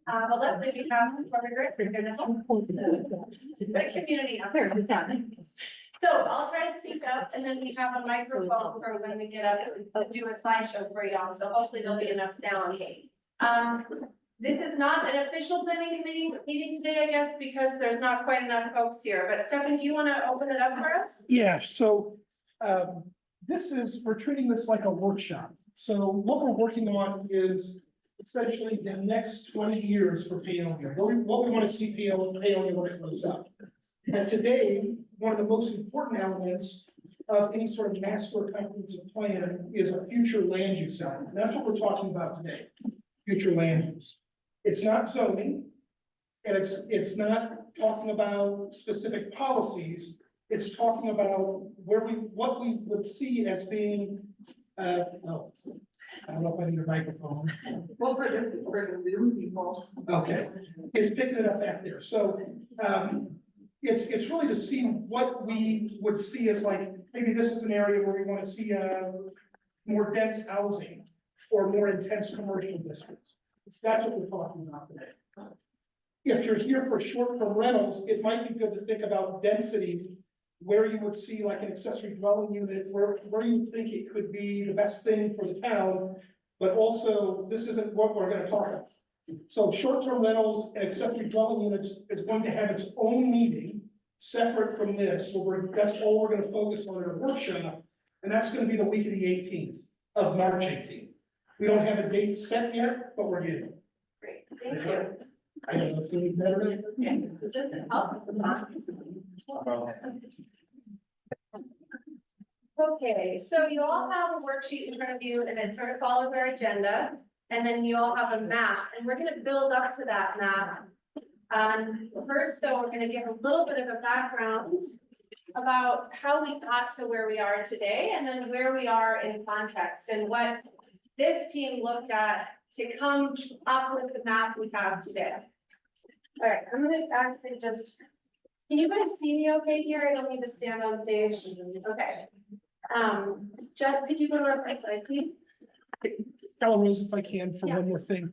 Well, luckily we have for the groups, we're gonna the community out there. So I'll try to speak up and then we have a microphone for when we get up and do a slideshow for y'all. So hopefully there'll be enough sound. This is not an official planning committee meeting today, I guess, because there's not quite enough folks here. But Stefan, do you want to open it up for us? Yeah, so we're treating this like a workshop. So what we're working on is essentially the next 20 years for Paonia. What we want to see Paonia when it grows up. And today, one of the most important elements of any sort of master comprehensive plan is a future land use element. That's what we're talking about today, future land use. It's not zoning, and it's not talking about specific policies. It's talking about what we would see as being, I don't know if I need a microphone. Well, for the Zoom people. Okay, it's picking it up back there. So, it's really to see what we would see as like, maybe this is an area where we want to see more dense housing or more intense commercial districts. That's what we're talking about today. If you're here for short-term rentals, it might be good to think about densities where you would see like an accessory dwelling unit, where you think it could be the best thing for the town, but also this isn't what we're going to talk about. So short-term rentals and accessory dwelling units is going to have its own meeting separate from this. So that's all we're going to focus on in a workshop, and that's going to be the week of the 18th of March 18th. We don't have a date set yet, but we're getting. Great, thank you. I don't know if you need better. Okay, so you all have a worksheet in front of you and it sort of follows our agenda. And then you all have a map and we're gonna build up to that map. First, though, we're gonna give a little bit of a background about how we got to where we are today and then where we are in context and what this team looked at to come up with the map we have today. All right, I'm gonna actually just, can you guys see me okay here? I don't need to stand on stage. Okay. Jess, could you go to our first slide, please? Ella Rose, if I can, for Yeah. one more thing.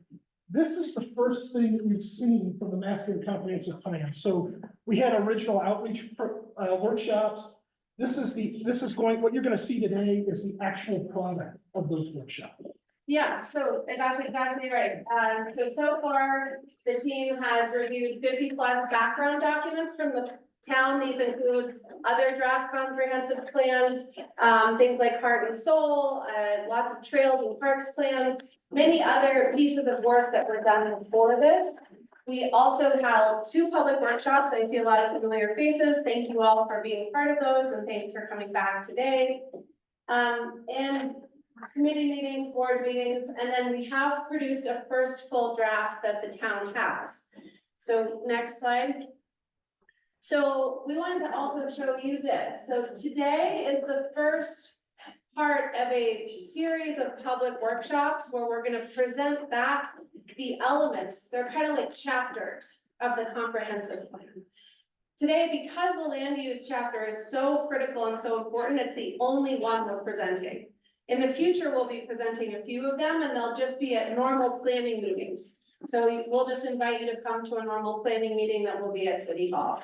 This is the first thing that we've seen from the master and comprehensive plan. So we had original outreach workshops. What you're gonna see today is the actual product of those workshops. Yeah, so that's exactly right. So far, the team has reviewed 50+ background documents from the town. These include other draft comprehensive plans, things like Heart and Soul, lots of trails and parks plans, many other pieces of work that were done before this. We also held 2 public workshops. I see a lot of familiar faces. Thank you all for being part of those and thanks for coming back today. And committee meetings, board meetings, and then we have produced a first full draft that the town has. So next slide. So we wanted to also show you this. So today is the first part of a series of public workshops where we're gonna present back the elements. They're kind of like chapters of the comprehensive plan. Today, because the land use chapter is so critical and so important, it's the only one we're presenting. In the future, we'll be presenting a few of them and they'll just be at normal planning meetings. So we'll just invite you to come to a normal planning meeting that will be at City Hall.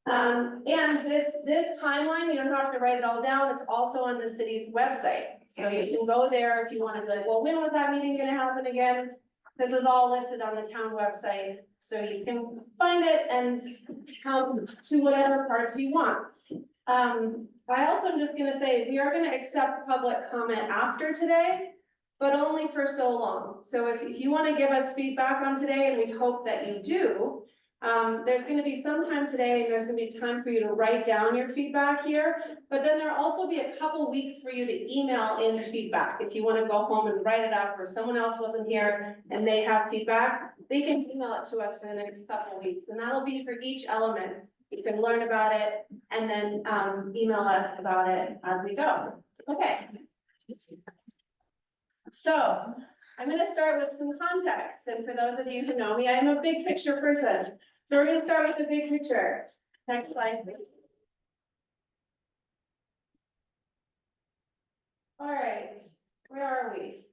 And this timeline, you don't have to write it all down, it's also on the city's website. So you can go there if you want to be like, well, when was that meeting gonna happen again? This is all listed on the town website, so you can find it and come to whatever parts you want. I also am just gonna say, we are gonna accept public comment after today, but only for so long. So if you wanna give us feedback on today, and we hope that you do, there's gonna be some time today, and there's gonna be time for you to write down your feedback here, but then there'll also be a couple weeks for you to email in feedback. If you wanna go home and write it up, or someone else wasn't here and they have feedback, they can email it to us for the next couple weeks, and that'll be for each element. You can learn about it and then email us about it as we go. Okay. So I'm gonna start with some context, and for those of you who know me, I am a big picture person. So we're gonna start with the big picture. Next slide, please. All right, where are we?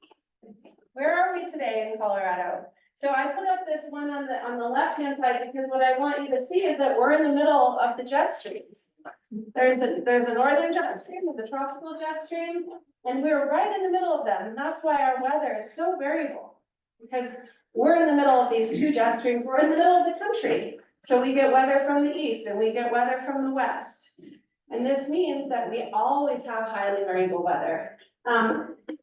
Where are we today in Colorado? So I put up this one on the left-hand side because what I want you to see is that we're in the middle of the jet streams. There's the northern jet stream and the tropical jet stream, and we're right in the middle of them. And that's why our weather is so variable, because we're in the middle of these 2 jet streams. We're in the middle of the country. So we get weather from the east and we get weather from the west. And this means that we always have highly variable weather.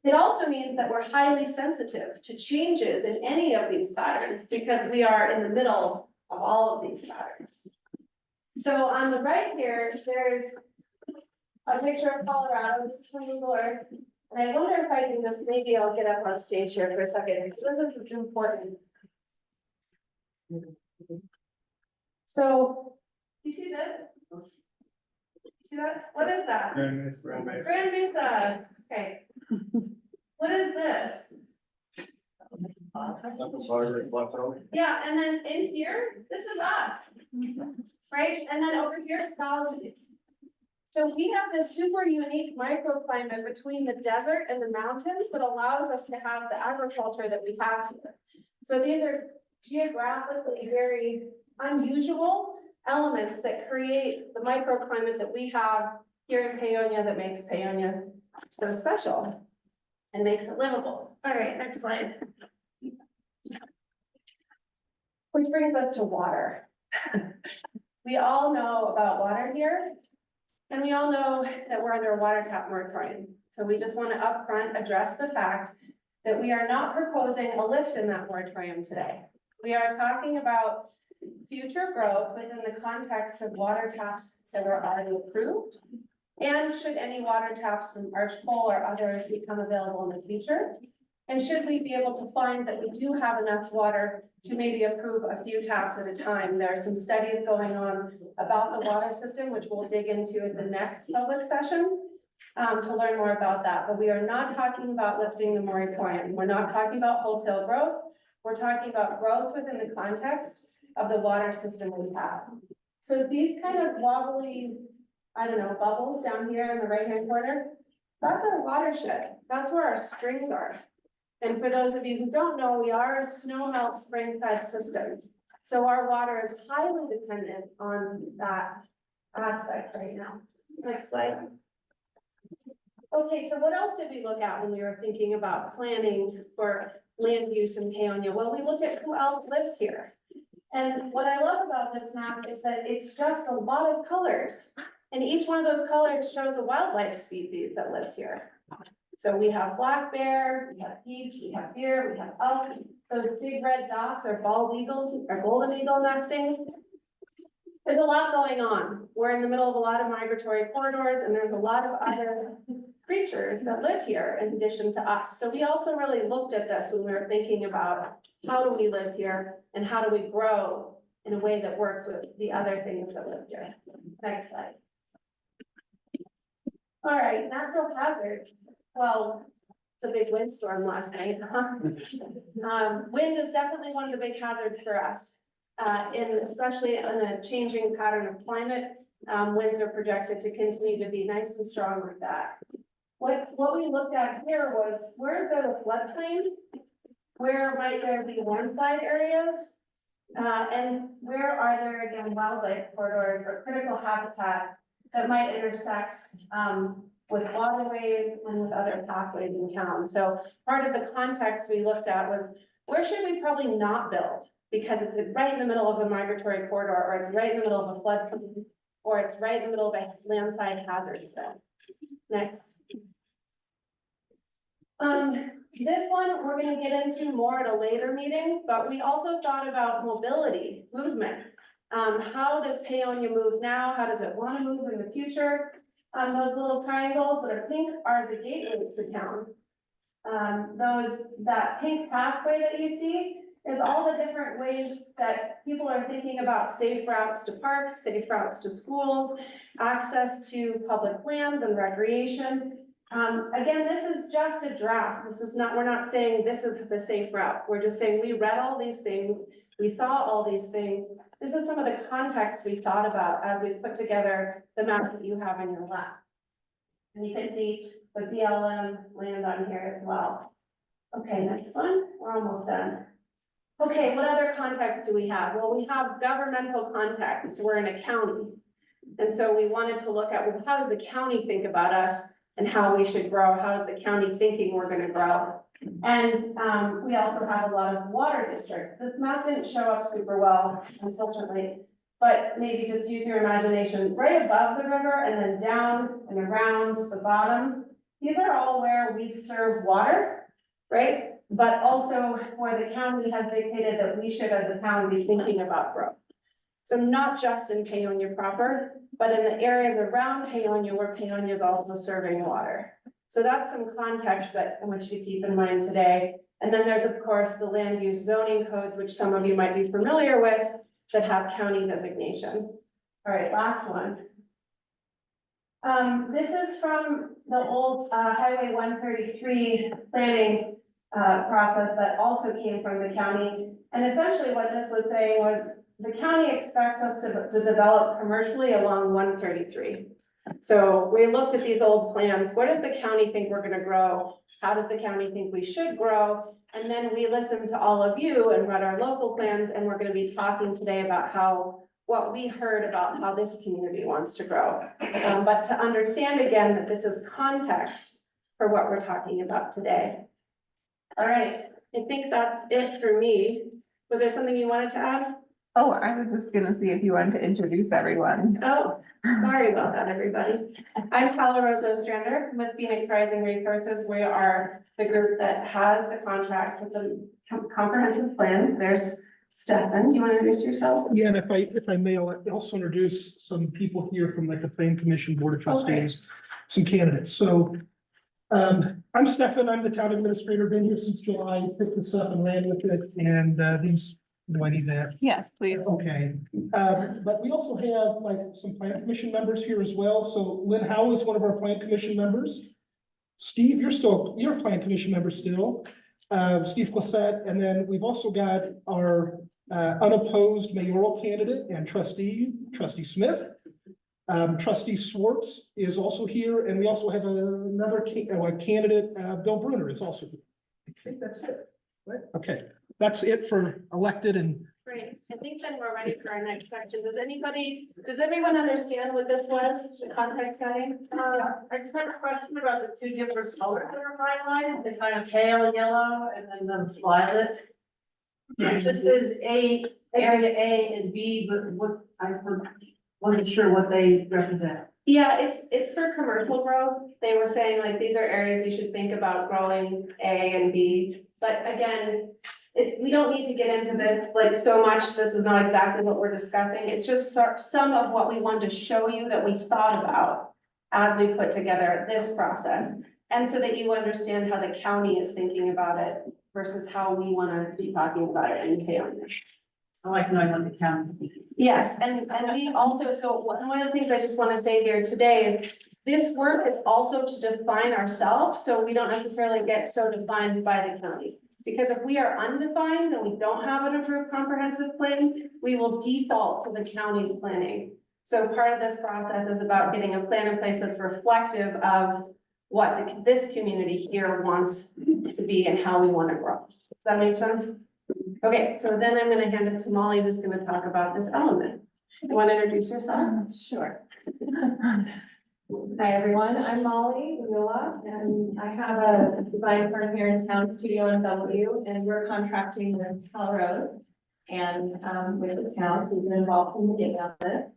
It also means that we're highly sensitive to changes in any of these patterns because we are in the middle of all of these patterns. So on the right here, there's a picture of Colorado. This is from Google Earth. And I wonder if I can just, maybe I'll get up on stage here for a second. This is important. So, you see this? You see that? What is that? Grand Mesa. Okay. What is this? Yeah, and then in here, this is us. Right? And then over here is Valley. So we have this super unique microclimate between the desert and the mountains that allows us to have the agriculture that we have here. So these are geographically very unusual elements that create the microclimate that we have here in Paonia that makes Paonia so special and makes it livable. All right, next slide. Which brings us to water. We all know about water here, and we all know that we're under a water tap moratorium. So we just want to upfront address the fact that we are not proposing a lift in that moratorium today. We are talking about future growth within the context of water taps that were already approved. And should any water taps from Archpole or others become available in the future? And should we be able to find that we do have enough water to maybe approve a few taps at a time? There are some studies going on about the water system, which we'll dig into in the next public session to learn more about that. But we are not talking about lifting the moratorium. We're not talking about wholesale growth. We're talking about growth within the context of the water system we have. So these kind of wobbly, I don't know, bubbles down here in the right-hand corner, that's our watershed. That's where our springs are. And for those of you who don't know, we are a snow melt spring fed system. So our water is highly dependent on that aspect right now. Next slide. Okay, so what else did we look at when we were thinking about planning for land use in Paonia? Well, we looked at who else lives here. And what I love about this map is that it's just a lot of colors. And each one of those colors shows a wildlife species that lives here. So we have black bear, we have geese, we have deer, we have elk, those big red dots are bald eagles or golden eagle nesting. There's a lot going on. We're in the middle of a lot of migratory corridors and there's a lot of other creatures that live here in addition to us. So we also really looked at this when we were thinking about how do we live here and how do we grow in a way that works with the other things that live here. Next slide. All right, natural hazards. Well, it's a big windstorm last night. Wind is definitely one of the big hazards for us. Especially in a changing pattern of climate, winds are projected to continue to be nice and strong with that. What we looked at here was, where is there a floodplain? Where might there be landslide areas? And where are there, again, wildlife corridors or critical habitat that might intersect with waterways and with other pathways in town? So part of the context we looked at was, where should we probably not build? Because it's right in the middle of a migratory corridor, or it's right in the middle of a floodplain, or it's right in the middle of a landslide hazard zone. Next. This one, we're gonna get into more at a later meeting, but we also thought about mobility, movement. How does Paonia move now? How does it wanna move in the future? Those little triangles that are pink are the gateways to town. That pink pathway that you see is all the different ways that people are thinking about safe routes to parks, safe routes to schools, access to public lands and recreation. Again, this is just a draft. This is not, we're not saying this is the safe route. We're just saying we read all these things. We saw all these things. This is some of the context we thought about as we put together the map that you have in your lap. And you can see the BLM land on here as well. Okay, next one. We're almost done. Okay, what other context do we have? Well, we have governmental context. We're in a county. And so we wanted to look at, well, how does the county think about us and how we should grow? How is the county thinking we're going to grow? And we also have a lot of water districts. This map didn't show up super well, unfortunately, but maybe just use your imagination. Right above the river and then down and around the bottom, these are all where we serve water, right? But also where the county has dictated that we should, as a town, be thinking about growth. So not just in Paonia proper, but in the areas around Paonia where Paonia is also serving water. So that's some context that I want you to keep in mind today. And then there's, of course, the land use zoning codes, which some of you might be familiar with, that have county designation. All right, last one. This is from the old Highway 133 planning process that also came from the county. And essentially what this was saying was the county expects us to develop commercially along 133. So we looked at these old plans. What does the county think we're going to grow? How does the county think we should grow? And then we listened to all of you and read our local plans, and we're going to be talking today about what we heard about how this community wants to grow. But to understand again that this is context for what we're talking about today. All right, I think that's it for me. Was there something you wanted to add? Oh, I was just gonna see if you wanted to introduce everyone. Oh, sorry about that, everybody. I'm Paula Rose Ostrander with Phoenix Rising Resources. We are the group that has the contract with the comprehensive plan. There's Stefan. Do you want to introduce yourself? Yeah, and if I may, I'll also introduce some people here from like the Plan Commission, Board of Trustees, some candidates. So I'm Stefan, I'm the town administrator, been here since July, picked this up and ran with it, and these, do I need that? Yes, please. Okay, but we also have like some Plan Commission members here as well. So Lynn Howe is one of our Plan Commission members. Steve, you're a Plan Commission member still. Steve Glissette, and then we've also got our unopposed mayoral candidate and trustee Smith. Trustee Swartz is also here, and we also have another candidate, Bill Bruner is also here. I think that's it, right? Okay, that's it for elected and. Great. I think then we're ready for our next section. Does everyone understand what this was, the context setting? I just have a question about the two different colors that are highlighted, the kind of pale yellow and then the violet. This is area A and B, but what, wasn't sure what they represent. Yeah, it's for commercial growth. They were saying like, these are areas you should think about growing A and B. But again, we don't need to get into this like so much, this is not exactly what we're discussing, it's just some of what we wanted to show you that we thought about as we put together this process, and so that you understand how the county is thinking about it versus how we wanna be talking about it in Canyon. I like knowing what the town is thinking. Yes, and we also, so one of the things I just wanna say here today is this work is also to define ourselves, so we don't necessarily get so defined by the county. Because if we are undefined and we don't have an approved comprehensive plan, we will default to the county's planning. So part of this process is about getting a plan in place that's reflective of what this community here wants to be and how we wanna grow. Does that make sense? Okay, so then I'm gonna hand it to Molly, who's gonna talk about this element. You wanna introduce yourself? Sure. Hi, everyone. I'm Molly Wheelock, and I have a design firm here in town, Studio NW, and we're contracting with Calrose and with the town, so we've been involved in the beginning of this.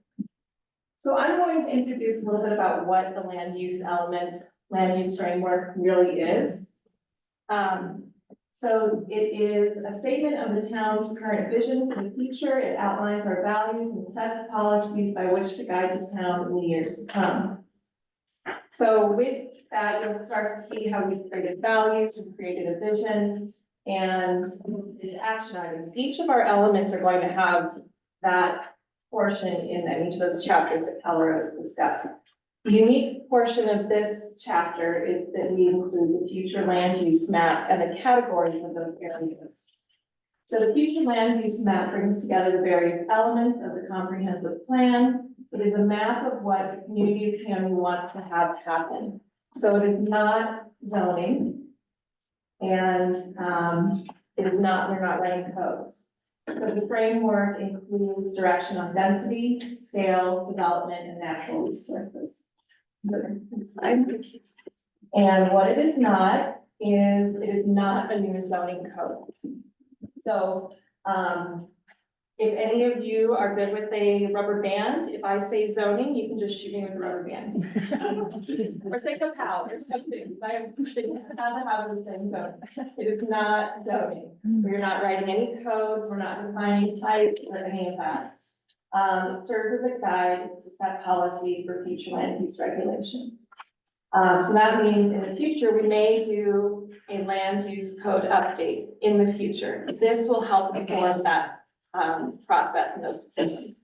So I'm going to introduce a little bit about what the land use element, land use framework really is. So it is a statement of the town's current vision for the future. It outlines our values and sets policies by which to guide the town in the years to come. So with that, you'll start to see how we've created values, we've created a vision, and the action items. Each of our elements are going to have that portion in them, each of those chapters that Calrose discussed. The unique portion of this chapter is that we include the future land use map and the categories of those areas. So the future land use map brings together the various elements of the comprehensive plan. It is a map of what the community of Canyon wants to have happen. So it is not zoning. And it is not, we're not writing codes. So the framework includes direction on density, scale, development, and natural resources. And what it is not a new zoning code. So, if any of you are good with a rubber band, if I say zoning, you can just shoot me with a rubber band. Or say cacao or something. I have the habit of saying zoning. It is not zoning. We're not writing any codes. We're not defining types or any of that. It serves as a guide to set policy for future land use regulations. So that means in the future, we may do a land use code update in the future. This will help inform that process and those decisions.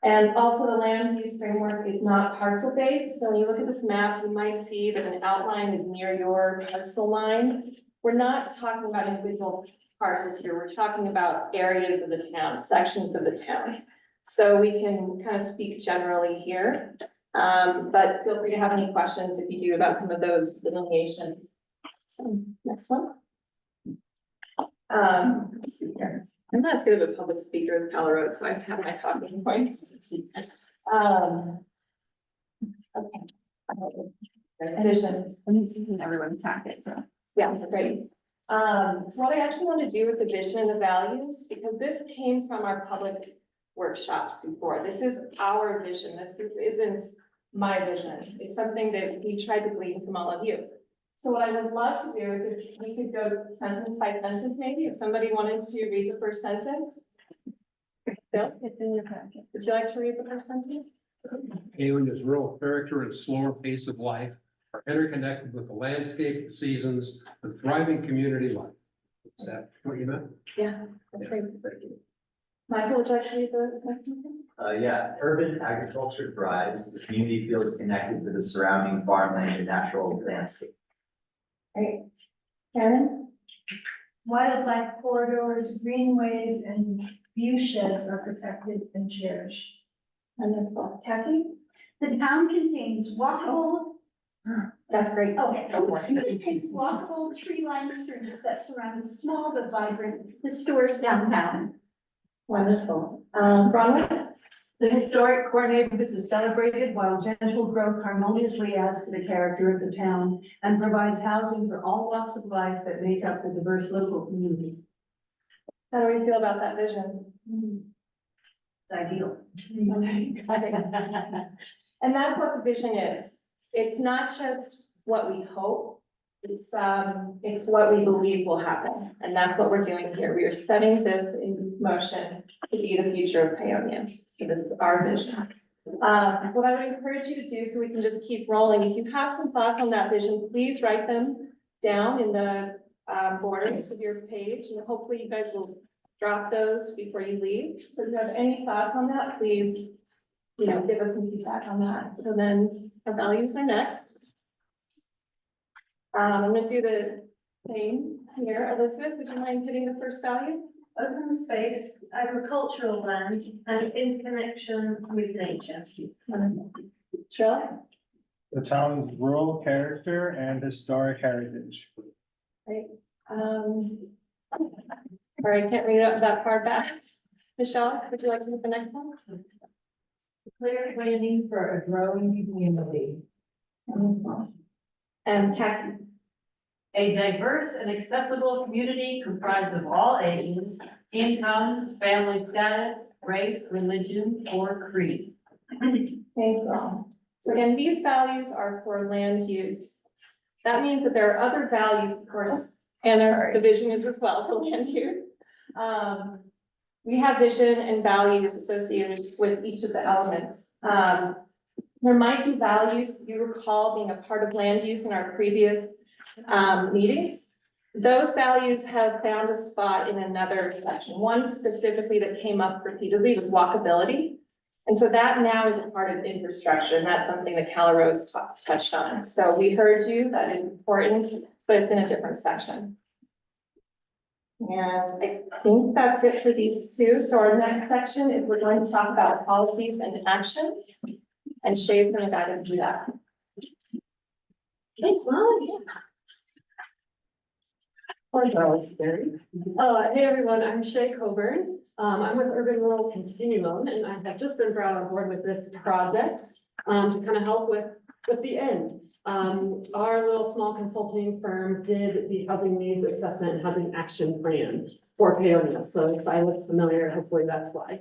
And also the land use framework is not parcel based. So when you look at this map, you might see that an outline is near your parcel line. We're not talking about individual parcels here. We're talking about areas of the town, sections of the town. So we can kind of speak generally here, but feel free to have any questions if you do about some of those delineations. So next one. Let's see here. I'm not as good of a public speaker as Calrose, so I have to have my talking points. Okay. Vision. I'm using everyone's packet, so. Yeah, great. So what I actually want to do with the vision and the values, because this came from our public workshops before. This is our vision. This isn't my vision. It's something that we tried to glean from all of you. So what I would love to do is if we could go sentence by sentence, maybe, if somebody wanted to read the first sentence. Bill, it's in your packet. Would you like to read the first sentence? Canyon's rural character and slower pace of life are interconnected with the landscape, the seasons, the thriving community life. Is that what you meant? Yeah, that's great. Michael, would you like to read the next sentence? Yeah, urban agriculture thrives. The community feels connected to the surrounding farmland and natural landscape. Great. Karen? Wildlife corridors, greenways, and view sheds are protected and cherished. Wonderful. Kathy? The town contains walkable, That's great. it contains walkable tree-lined streets that surround a small but vibrant historic downtown. Wonderful. Bronwyn? The historic core neighborhoods are celebrated while gentle growth harmoniously adds to the character of the town and provides housing for all walks of life that make up the diverse local community. How do we feel about that vision? It's ideal. And that's what the vision is. It's not just what we hope. It's what we believe will happen, and that's what we're doing here. We are setting this in motion to be the future of Paonia. So this is our vision. What I would encourage you to do, so we can just keep rolling, if you have some thoughts on that vision, please write them down in the borders of your page, and hopefully you guys will drop those before you leave. So if you have any thoughts on that, please, give us some feedback on that. So then our values are next. I'm gonna do the same here. Elizabeth, would you mind hitting the first value? Open space, agricultural land, and interconnection with nature. Shirley? The town's rural character and historic heritage. Sorry, I can't read it that far back. Michelle, would you like to hit the next one? Clear landings for a growing community. And Kathy? A diverse and accessible community comprised of all ages, incomes, family status, race, religion, or creed. Thank you. So again, these values are for land use. That means that there are other values, of course, and the vision is as well for land use. We have vision and values associated with each of the elements. There might be values you recall being a part of land use in our previous meetings. Those values have found a spot in another section. One specifically that came up repeatedly was walkability. And so that now is a part of infrastructure, and that's something that Calrose touched on. So we heard you, that is important, but it's in a different section. And I think that's it for these two. So our next section is we're going to talk about policies and actions. And Shay's gonna dive into that. Thanks, Molly. Hey everyone, I'm Shay Coburn. I'm with Urban Rural Continuum, and I have just been brought on board with this project to kind of help with the end. Our little small consulting firm did the housing needs assessment and housing action plan for Paonia. So if I look familiar, hopefully that's why.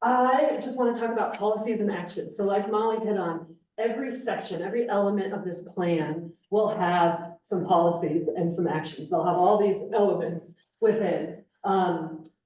I just want to talk about policies and actions. So like Molly hit on, every section, every element of this plan will have some policies and some actions. They'll have all these elements within.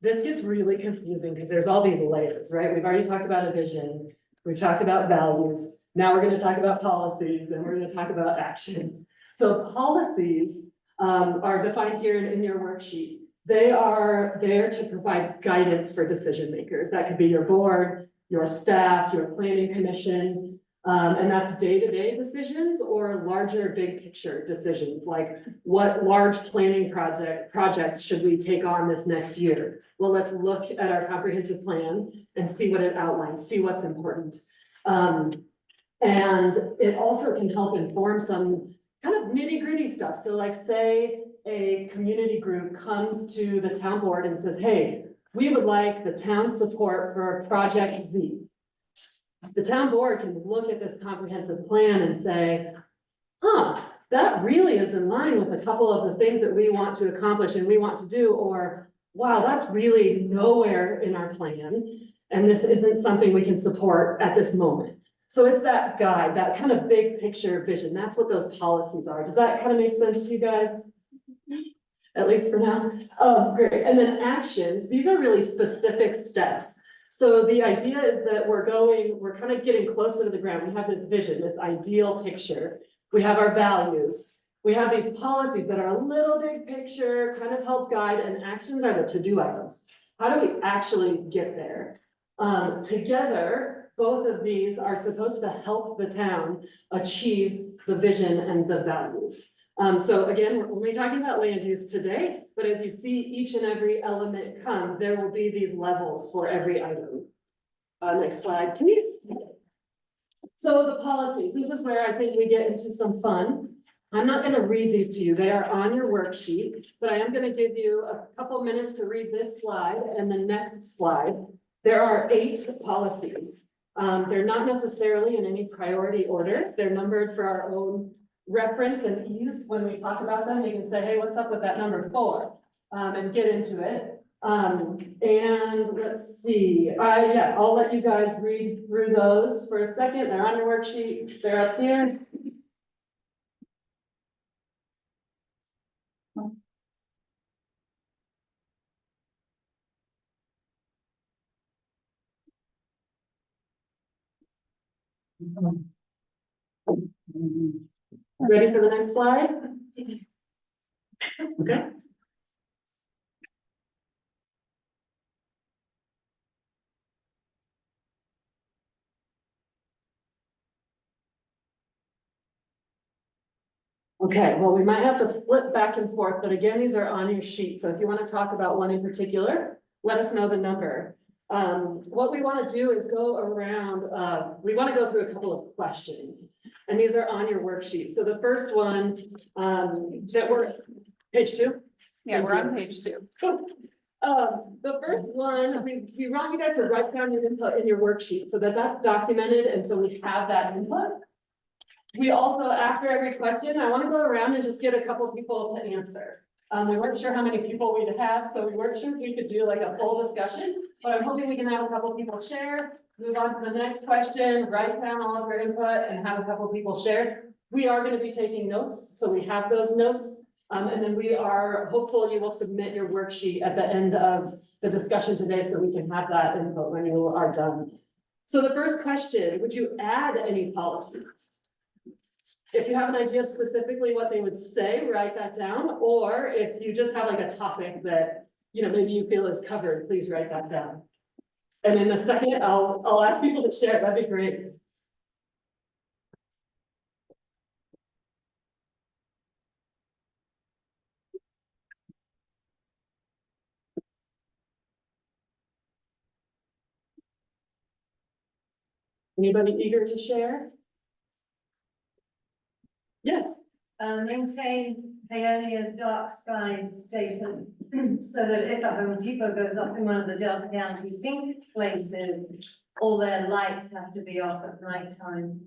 This gets really confusing because there's all these layers, right? We've already talked about a vision. We've talked about values. Now we're going to talk about policies, and we're going to talk about actions. So policies are defined here in your worksheet. They are there to provide guidance for decision makers. That could be your board, your staff, your planning commission, and that's day-to-day decisions or larger big picture decisions, like what large planning projects should we take on this next year? Well, let's look at our comprehensive plan and see what it outlines, see what's important. And it also can help inform some kind of nitty-gritty stuff. So like say a community group comes to the town board and says, hey, we would like the town support for Project Z. The town board can look at this comprehensive plan and say, that really is in line with a couple of the things that we want to accomplish and we want to do, or wow, that's really nowhere in our plan. And this isn't something we can support at this moment. So it's that guide, that kind of big picture vision. That's what those policies are. Does that kind of make sense to you guys? At least for now? Oh, great. And then actions, these are really specific steps. So the idea is that we're kind of getting closer to the ground. We have this vision, this ideal picture. We have our values. We have these policies that are a little big picture, kind of help guide, and actions are the to-do items. How do we actually get there? Together, both of these are supposed to help the town achieve the vision and the values. So again, we're only talking about land use today, but as you see each and every element come, there will be these levels for every item. Next slide, please. So the policies, this is where I think we get into some fun. I'm not going to read these to you. They are on your worksheet, but I am going to give you a couple minutes to read this slide and the next slide. There are 8 policies. They're not necessarily in any priority order. They're numbered for our own reference and ease. When we talk about them, you can say, hey, what's up with that number 4? And get into it. And let's see, I'll let you guys read through those for a second. They're on your worksheet. They're up here. Ready for the next slide? Okay. Okay, well, we might have to flip back and forth, but again, these are on your sheet, so if you want to talk about one in particular, let us know the number. What we want to do is go around, we want to go through a couple of questions, and these are on your worksheet. So the first one, that we're, page 2? Yeah, we're on page 2. The first one, we want you guys to write down your input in your worksheet so that that's documented, and so we have that input. We also, after every question, I want to go around and just get a couple people to answer. We weren't sure how many people we'd have, so we weren't sure if we could do like a full discussion, but I'm hoping we can have a couple people share, move on to the next question, write down all of your input and have a couple people share. We are going to be taking notes, so we have those notes. And then we are hopeful you will submit your worksheet at the end of the discussion today so we can have that input when you are done. So the first question, would you add any policies? If you have an idea of specifically what they would say, write that down, or if you just have like a topic that, you know, maybe you feel is covered, please write that down. And in a second, I'll ask people to share, that'd be great. Anybody eager to share? Yes. Maintain Paonia's dark skies status, so that if a Home Depot goes up in one of the Delta County pink places, all their lights have to be off at night time,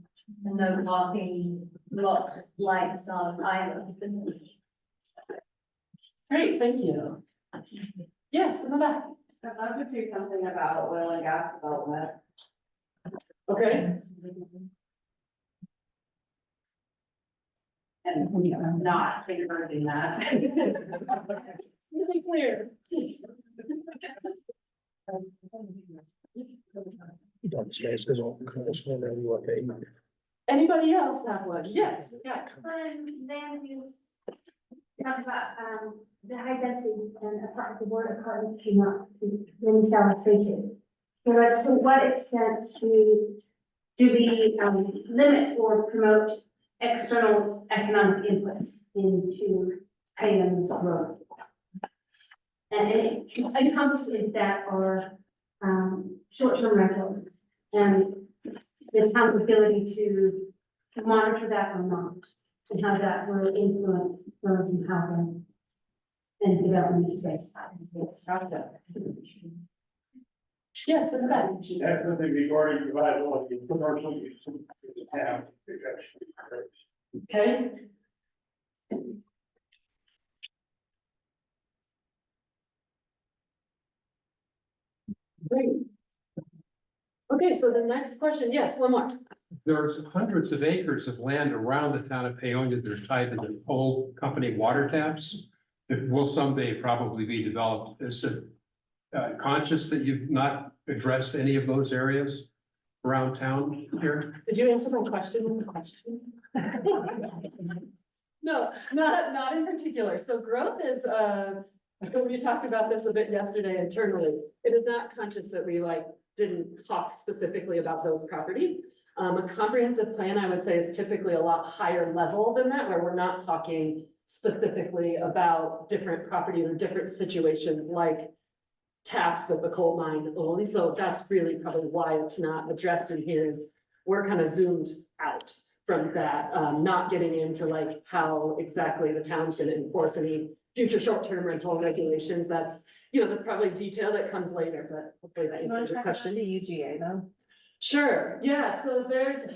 and no parking lot lights on either. Great, thank you. Yes, in the back. I'd love to see something about oil and gas development. Okay. And not favoring that. Really clear. Anybody else have one? Yes, yeah. Land use, talk about, the high density and a part of the word apartment came up to many south faces. So like, to what extent do we limit or promote external economic inputs into items growth? And it encompasses that are, short-term rentals and the town's ability to monitor that or not, and how that will influence those in housing and development space. Yes, in the back. Definitely regarding reliability of commercial use in the town. Okay. Great. Okay, so the next question, yes, one more. There's hundreds of acres of land around the town of Paonia that are tied to the old company water taps that will someday probably be developed. Is it conscious that you've not addressed any of those areas around town here? Did you answer my question in the question? No, not in particular. So growth is, we talked about this a bit yesterday internally. It is not conscious that we didn't talk specifically about those properties. A comprehensive plan, I would say, is typically a lot higher level than that, where we're not talking specifically about different properties or different situations like taps that the coal mine owns. So that's really probably why it's not addressed in here, is we're kind of zoomed out from that, not getting into how exactly the town's gonna enforce any future short-term rental regulations. That's, that's probably detail that comes later, but hopefully that answers your question. The UGA though. Sure, yeah, so there's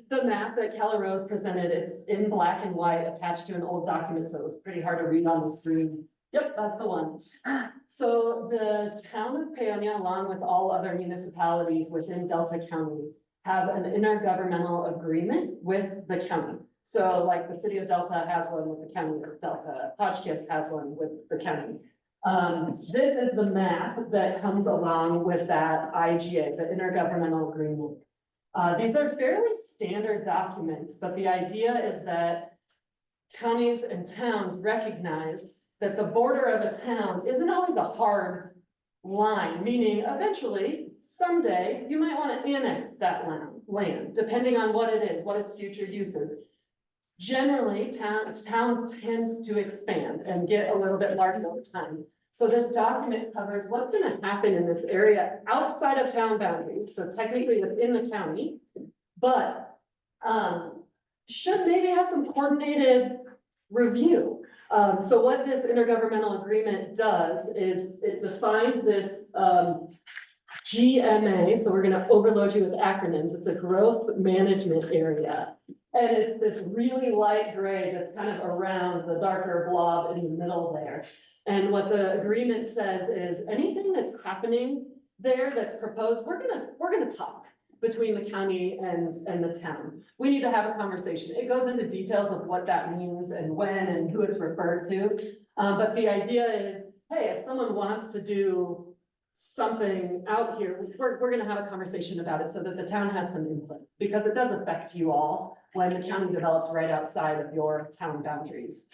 the map that Kelly Rose presented. It's in black and white attached to an old document, so it was pretty hard to read on the screen. Yep, that's the one. So the town of Paonia, along with all other municipalities within Delta County, have an intergovernmental agreement with the county. So like the city of Delta has one with the county of Delta, Hotchkiss has one with the county. This is the map that comes along with that IGA, the intergovernmental agreement. These are fairly standard documents, but the idea is that counties and towns recognize that the border of a town isn't always a hard line, meaning eventually, someday, you might want to annex that land, depending on what it is, what its future use is. Generally, towns tend to expand and get a little bit larger over time. So this document covers what's gonna happen in this area outside of town boundaries, so technically within the county. But, should maybe have some coordinated review. So what this intergovernmental agreement does is it defines this, GMA, so we're gonna overload you with acronyms. It's a growth management area. And it's this really light gray that's kind of around the darker blob in the middle there. And what the agreement says is anything that's happening there that's proposed, we're gonna talk between the county and the town. We need to have a conversation. It goes into details of what that means and when and who it's referred to. But the idea is, hey, if someone wants to do something out here, we're gonna have a conversation about it so that the town has some input, because it does affect you all when the county develops right outside of your town boundaries.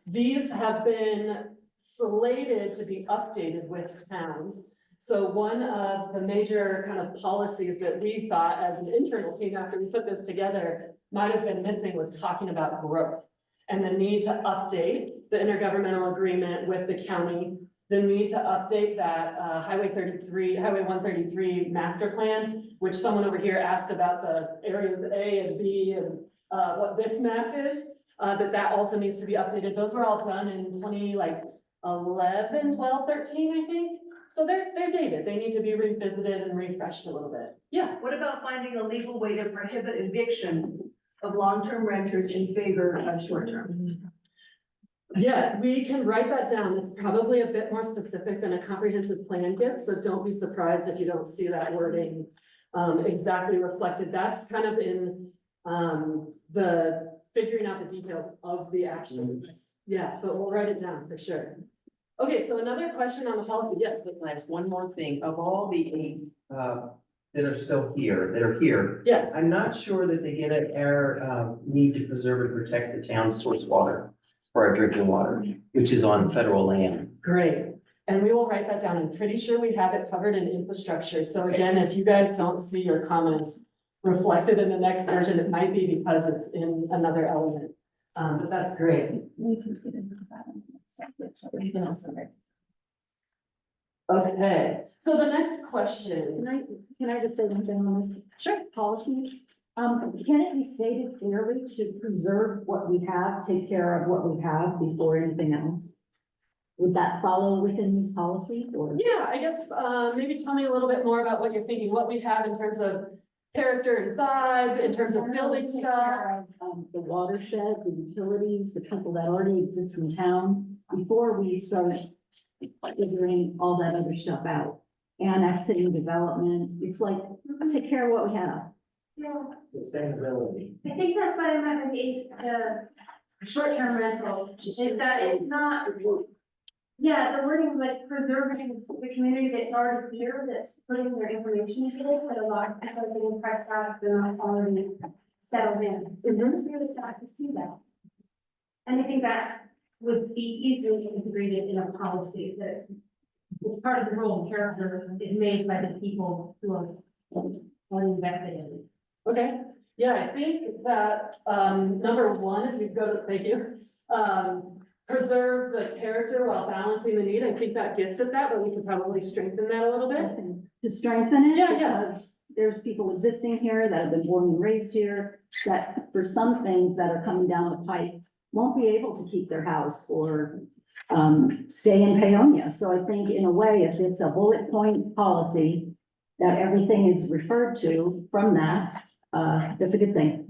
These have been slated to be updated with towns. So one of the major kind of policies that we thought as an internal team after we put this together might have been missing was talking about growth and the need to update the intergovernmental agreement with the county, the need to update that Highway 133 master plan, which someone over here asked about the areas A and B and what this map is, that also needs to be updated. Those were all done in 2011, 12, 13, I think. So they're dated. They need to be revisited and refreshed a little bit. Yeah. What about finding a legal way to prohibit eviction of long-term renters in favor of short-term? Yes, we can write that down. It's probably a bit more specific than a comprehensive plan gets, so don't be surprised if you don't see that wording exactly reflected. That's kind of in the figuring out the details of the actions. Yeah, but we'll write it down for sure. Okay, so another question on the policy. Yes, but Lance, one more thing, of all the eight, that are still here, that are here, yes, I'm not sure that they get at our, need to preserve and protect the town's source water for our drinking water, which is on federal land. great. And we will write that down. I'm pretty sure we have it covered in infrastructure. So again, if you guys don't see your comments reflected in the next version, it might be because it's in another element. But that's great. Okay, so the next question. Can I just say one thing on this? Sure. Policies? Can it be stated clearly to preserve what we have, take care of what we have before anything else? Would that follow within these policies or? Yeah, I guess, maybe tell me a little bit more about what you're thinking, what we have in terms of character and vibe, in terms of building Take stuff. care of, the watershed, the utilities, the people that already exist in town, before we start figuring all that other stuff out. Annexing development, it's like, take care of what we have. Yeah, Sustainability. I think that's what I meant with the short-term rentals, is that it's not, yeah, the wording like preserving the community that's already here, that's putting their information into this, but a lot of people are getting priced out if they're not already settled in. It's really sad to see that. And I think that would be easily integrated in a policy that it's part of the role and character is made by the people who are invested in it. Okay, yeah, I think that, number one, if you go to, thank you. Preserve the character while balancing the need. I think that gets at that, but we could probably strengthen that a little bit. To strengthen it. Yeah, yeah. Because there's people existing here that have been born and raised here, that for some things that are coming down the pipe, won't be able to keep their house or stay in Paonia. So I think in a way, if it's a bullet point policy, that everything is referred to from that, that's a good thing.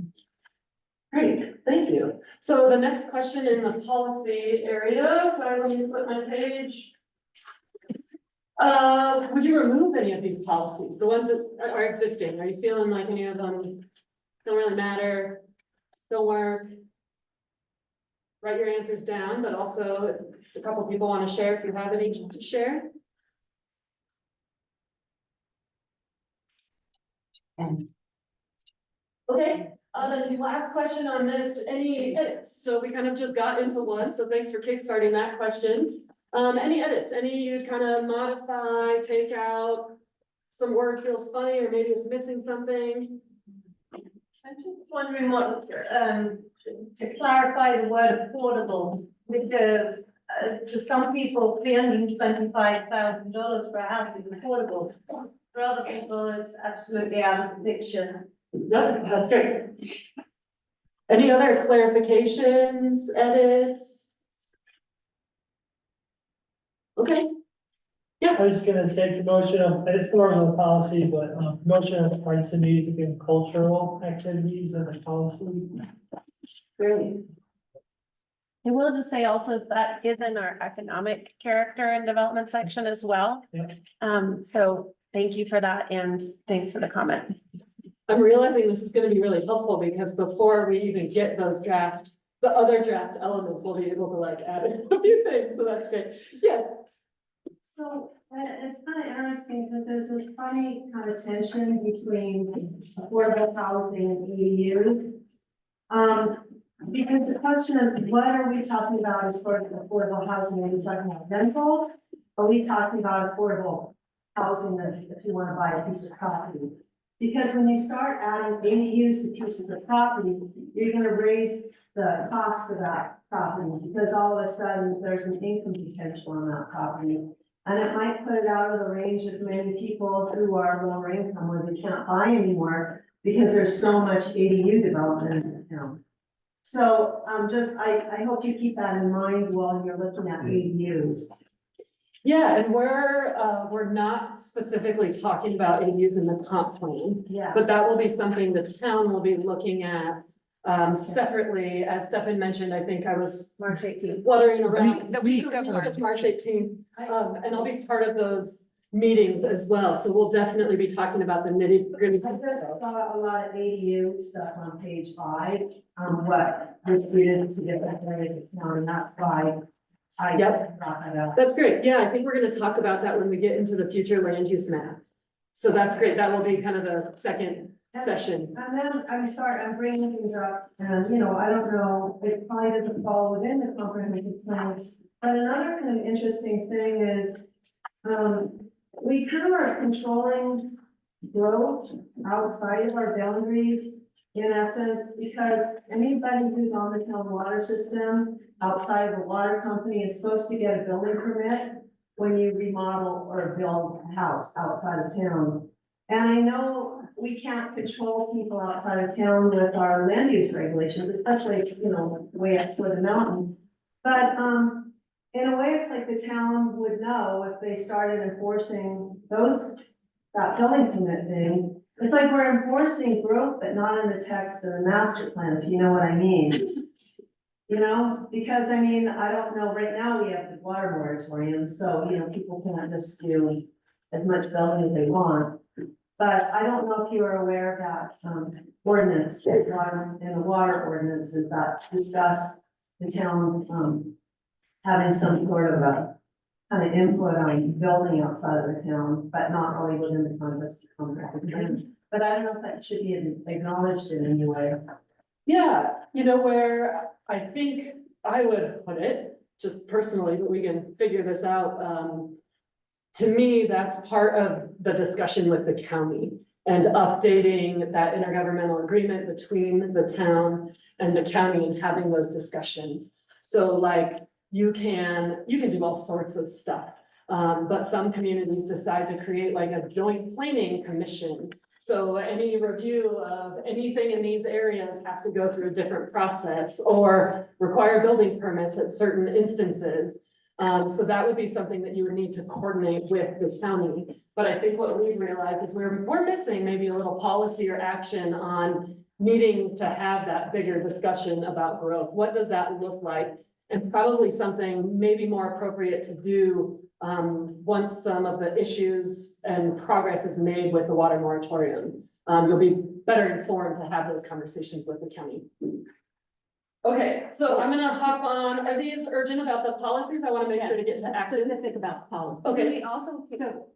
Great, thank you. So the next question in the policy area, sorry, let me flip my page. Would you remove any of these policies, the ones that are existing? Are you feeling like any of them don't really matter, don't work? Write your answers down, but also a couple people want to share if you have any to share. And Okay, then last question on this, any edits? So we kind of just got into one, so thanks for kickstarting that question. Any edits, any you'd kind of modify, take out? Some word feels funny, or maybe it's missing something? I'm just wondering what, to clarify the word affordable, because to some people, $325,000 for a house is affordable. For other people, it's absolutely out of the picture. No, that's great. Any other clarifications, edits? Okay. I was gonna say promotion of, it's more of a policy, but promotion of arts and music and cultural activities and the policy. Great. I will just say also that is in our economic character and development section as well. Yep. So thank you for that and thanks for the comment. I'm realizing this is gonna be really helpful because before we even get those the other draft elements, we'll be able to like add a few things, so that's great. Yes. So it's kind of interesting because there's this funny kind of tension between affordable housing and ADUs. Because the question is, what are we talking about as far as affordable housing? Are we talking about rentals? Are we talking about affordable housing that's if you want to buy a piece of property? Because when you start adding ADUs to pieces of property, you're going to raise the cost of that property because all of a sudden there's an income potential on that property. And it might put it out of the range of many people who are lower income where they can't buy anymore because there's so much ADU development in the town. So I hope you keep that in mind while you're looking at ADUs. Yeah, and we're not specifically talking about ADUs in the comp plan, Yeah. but that will be something the town will be looking at separately, as Stefan mentioned. I think I was March 18th. fluttering around. The week of March 18th, and I'll be part of those meetings as well, so we'll definitely be talking about the nitty gritty. I just saw a lot of ADU stuff on page 5, what distributed to different areas of town, and that's why I Yep. brought that up. That's great. Yeah, I think we're gonna talk about that when we get into the future land use map. So that's great. That will be kind of the second session. And then, I'm sorry, I'm bringing things up, and, I don't know, it probably doesn't fall within the comprehensive plan. But another kind of interesting thing is, we kind of are controlling growth outside of our boundaries, in essence, because anybody who's on the town water system outside of the water company is supposed to get a building permit when you remodel or build a house outside of town. And I know we can't control people outside of town with our land use regulations, especially, way up toward the mountains. But, in a way, it's like the town would know if they started enforcing that building permit thing. It's like we're enforcing growth, but not in the text of the master plan, if you know what I mean. Because I don't know, right now we have the water moratorium, so, people can't just do as much building as they want. But I don't know if you are aware of that, ordinance, in the water ordinances that discuss the town, having some sort of a kind of input on building outside of the town, but not really within the context of contract. But I don't know if that should be acknowledged in any way. Yeah, where I think I would put it, just personally, but we can figure this out. To me, that's part of the discussion with the county and updating that intergovernmental agreement between the town and the county and having those discussions. So like, you can do all sorts of stuff. But some communities decide to create like a joint planning commission. So any review of anything in these areas have to go through a different process or require building permits at certain instances. So that would be something that you would need to coordinate with the county. But I think what we've realized is we're missing maybe a little policy or action on needing to have that bigger discussion about growth. What does that look like? And probably something maybe more appropriate to do once some of the issues and progress is made with the water moratorium. You'll be better informed to have those conversations with the county. Okay, so I'm gonna hop on. Are these urgent about the policies? I want to make sure to get to action. Specific about policy. Okay. We also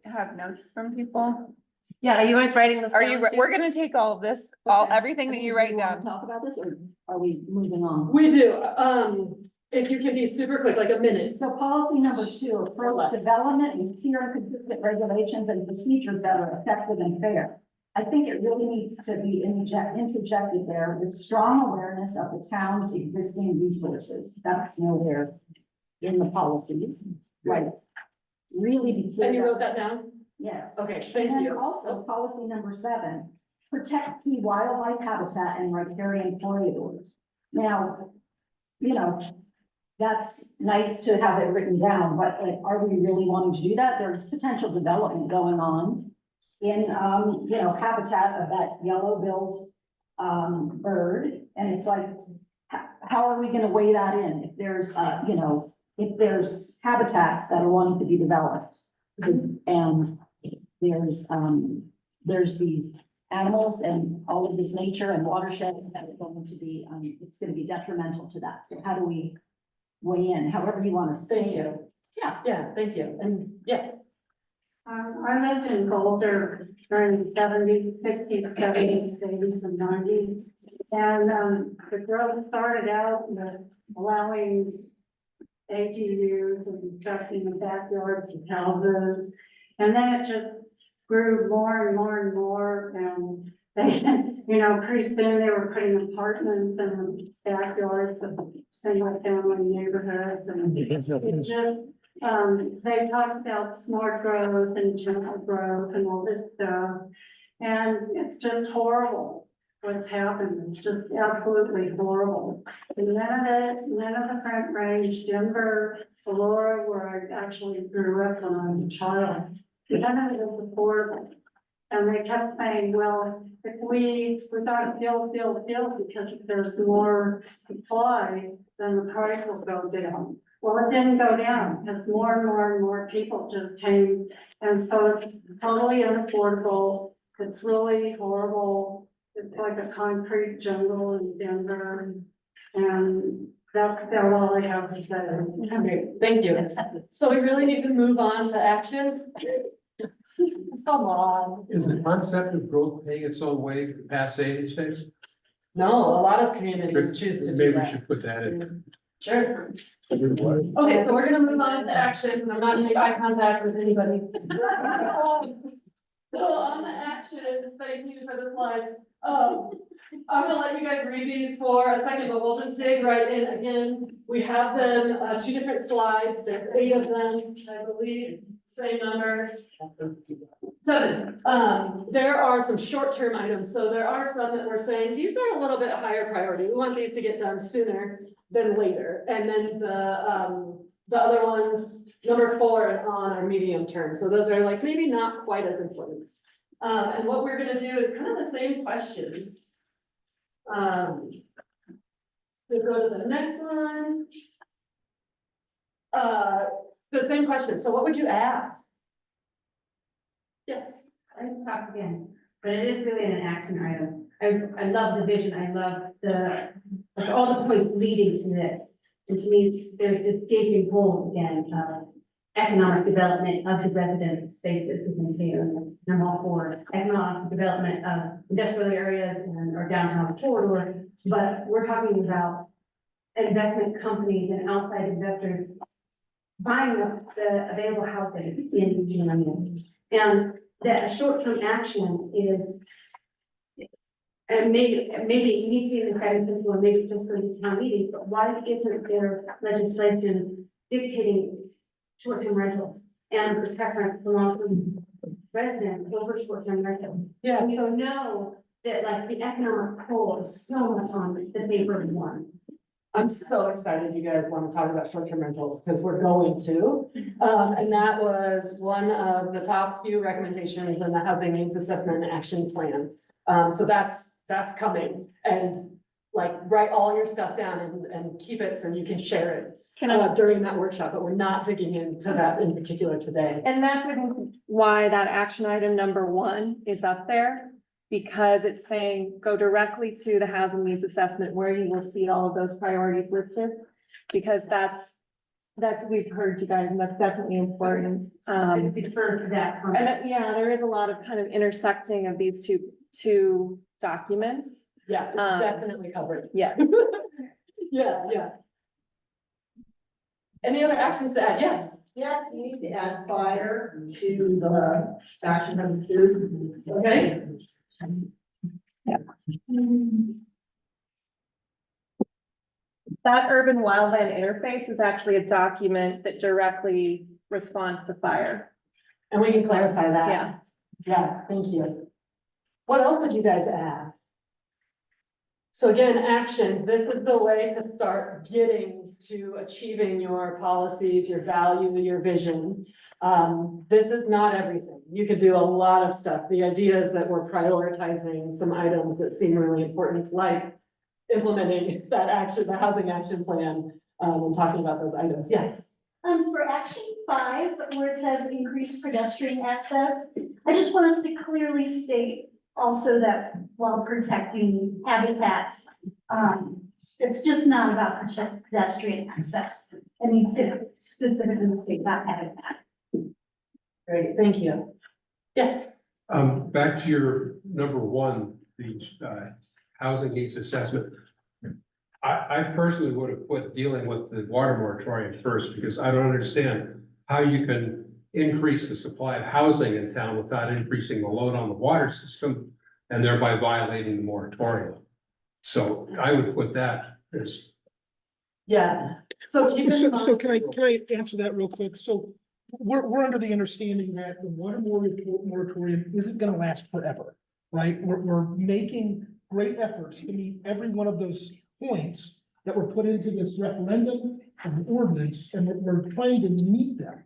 have notes from people. Yeah, are you guys writing this Are down you, too? we're gonna take all of this, Okay. everything I that mean, you do write wanna down. Talk about this, or are we moving on? We do, if you can be super quick, like a minute. So policy number 2, approach development with clear and consistent regulations and procedures that are effective and fair. I think it really needs to be interjected there with strong awareness of the town's existing resources. That's nowhere in the policies, right? Really be clear. And you wrote that down? Yes. Okay, And thank then you. also, policy number 7, protect key wildlife habitat and riparian corridors. Now, you know, that's nice to have it written down, but like, are we really wanting to do that? There's potential development going on in, you know, habitat of that yellow-billed, bird. And it's like, how are we gonna weigh that in? If there's, you know, if there's habitats that are wanting to be developed and there's these animals and all of this nature and watershed that are going to be, it's gonna be detrimental to that. So how do we weigh in, however you wanna say Thank it? you. Yeah. Yeah, thank you. And yes, I lived in Boulder during the 70s, 60s, 70s, 80s, and 90s. And, the growth started out with allowing ADUs and constructing the backyards of houses. And then it just grew more and more and more, and they, you know, pretty soon they were putting apartments in the backyards of single family neighborhoods, and it just, they talked about smart growth and gentle growth and all this stuff. And it's just horrible what's happened. It's just absolutely horrible. And none of the Front Range, Denver, Aurora, where I actually grew up when I was a child, none of it was affordable. And they kept saying, well, if we thought build, because if there's more supplies, then the price will go down. Well, it didn't go down because more and more and more people just came. And so it's totally unaffordable. It's really horrible. It's like a concrete jungle in Denver. And that's about all I have to say. okay, thank you. So we really need to move on to actions. Come on. Is the concept of growth paying its own way passe these days? No, a lot of communities choose to do Maybe we that. should put that in. Sure. Okay, so we're gonna move on to actions, and I'm not gonna make eye contact with anybody. So on the actions, thank you for the slide. I'm gonna let you guys read these for a second, but we'll just dig right in again. We have them, 2 different slides. There's 8 of them, I believe, same number. 7. There are some short-term items. So there are some that we're saying, these are a little bit higher priority. We want these to get done sooner than later. And then the other ones, number 4 and on, are medium term. So those are like maybe not quite as important. And what we're gonna do is kind of the same questions. We go to the next one. The same question. So what would you add? Yes. I can talk again, but it is really an action item. I love the vision, I love like all the points leading to this. And to me, there's this gaping hole again of economic development of the resident spaces within Peoria. And I'm all for economic development of industrial areas and our downtown corridor, but we're talking about investment companies and outside investors buying up the available housing in Peoria. And that short-term action is, and maybe it needs to be in this guidance principle, or maybe just for the town meetings, but why isn't there legislation dictating short-term rentals and the preference for long-term residents over short-term rentals? Yeah. And you know that like the economic pull is so much on the paper of one. I'm so excited you guys want to talk about short-term rentals, because we're going to. And that was one of the top few recommendations in the Housing Needs Assessment and Action Plan. So that's coming, and like, write all your stuff down and keep it so you can share it during that workshop, but we're not digging into that in particular today. And that's why that action item number 1 is up there. Because it's saying, go directly to the housing needs assessment where you will see all of those priorities listed. Because that's we've heard you guys, and that's definitely important. Defer to that. Yeah, there is a lot of kind of intersecting of these two documents. Yeah, it's definitely covered. Yeah. Yeah. Any other actions to add? Yes. Yeah, you need to add fire to the action number 2. Okay. That urban wildland interface is actually a document that directly responds to fire. And we can clarify that. Yeah. Yeah, thank you. What else would you guys add? So again, actions, this is the way to start getting to achieving your policies, your value, your vision. This is not everything. You could do a lot of stuff. The idea is that we're prioritizing some items that seem really important, like implementing that action, the housing action plan, and talking about those items. Yes. For action 5, where it says increase pedestrian access, I just want us to clearly state also that while protecting habitats, it's just not about pedestrian access. It needs to specifically state that habitat. Great, thank you. Yes. Back to your number 1, the housing needs assessment. I personally would have put dealing with the water moratorium first, because I don't understand how you can increase the supply of housing in town without increasing the load on the water system and thereby violating the moratorium. So I would put that as. Yeah, so keep in mind. So can I answer that real quick? So we're under the understanding that the water moratorium isn't gonna last forever, right? We're making great efforts to meet every one of those points that were put into this referendum and ordinance, and we're trying to meet them.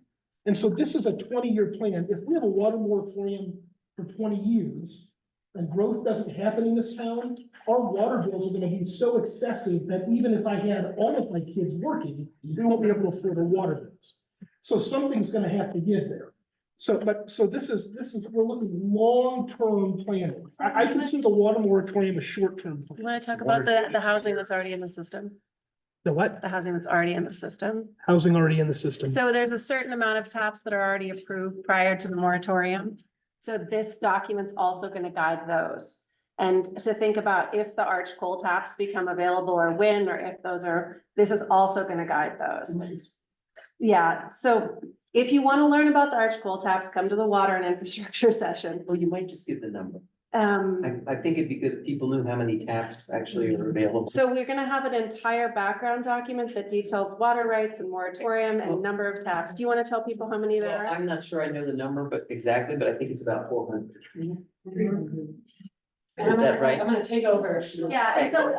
And so this is a 20-year plan. If we have a water moratorium for 20 years and growth doesn't happen in this town, our water bills are gonna be so excessive that even if I had all of my kids working, they won't be able to afford their water bills. So something's gonna have to give there. So this is, we're looking long-term planning. I consider the water moratorium a short-term plan. You want to talk about the housing that's already in the system? The what? The housing that's already in the system. Housing already in the system. So there's a certain amount of taps that are already approved prior to the moratorium. So this document's also going to guide those. And to think about if the arch coal taps become available or when, or if those are, this is also going to guide those. Yeah, so if you want to learn about the arch coal taps, come to the water and infrastructure session. Well, you might just give the number. Um, I think it'd be good if people knew how many taps actually are available. so we're gonna have an entire background document that details water rights and moratorium and number of taps. Do you want to tell people how many there Well, are? I'm not sure I know the number, but exactly, but I think it's about 400. Is that right? I'm gonna take over. Yeah, and so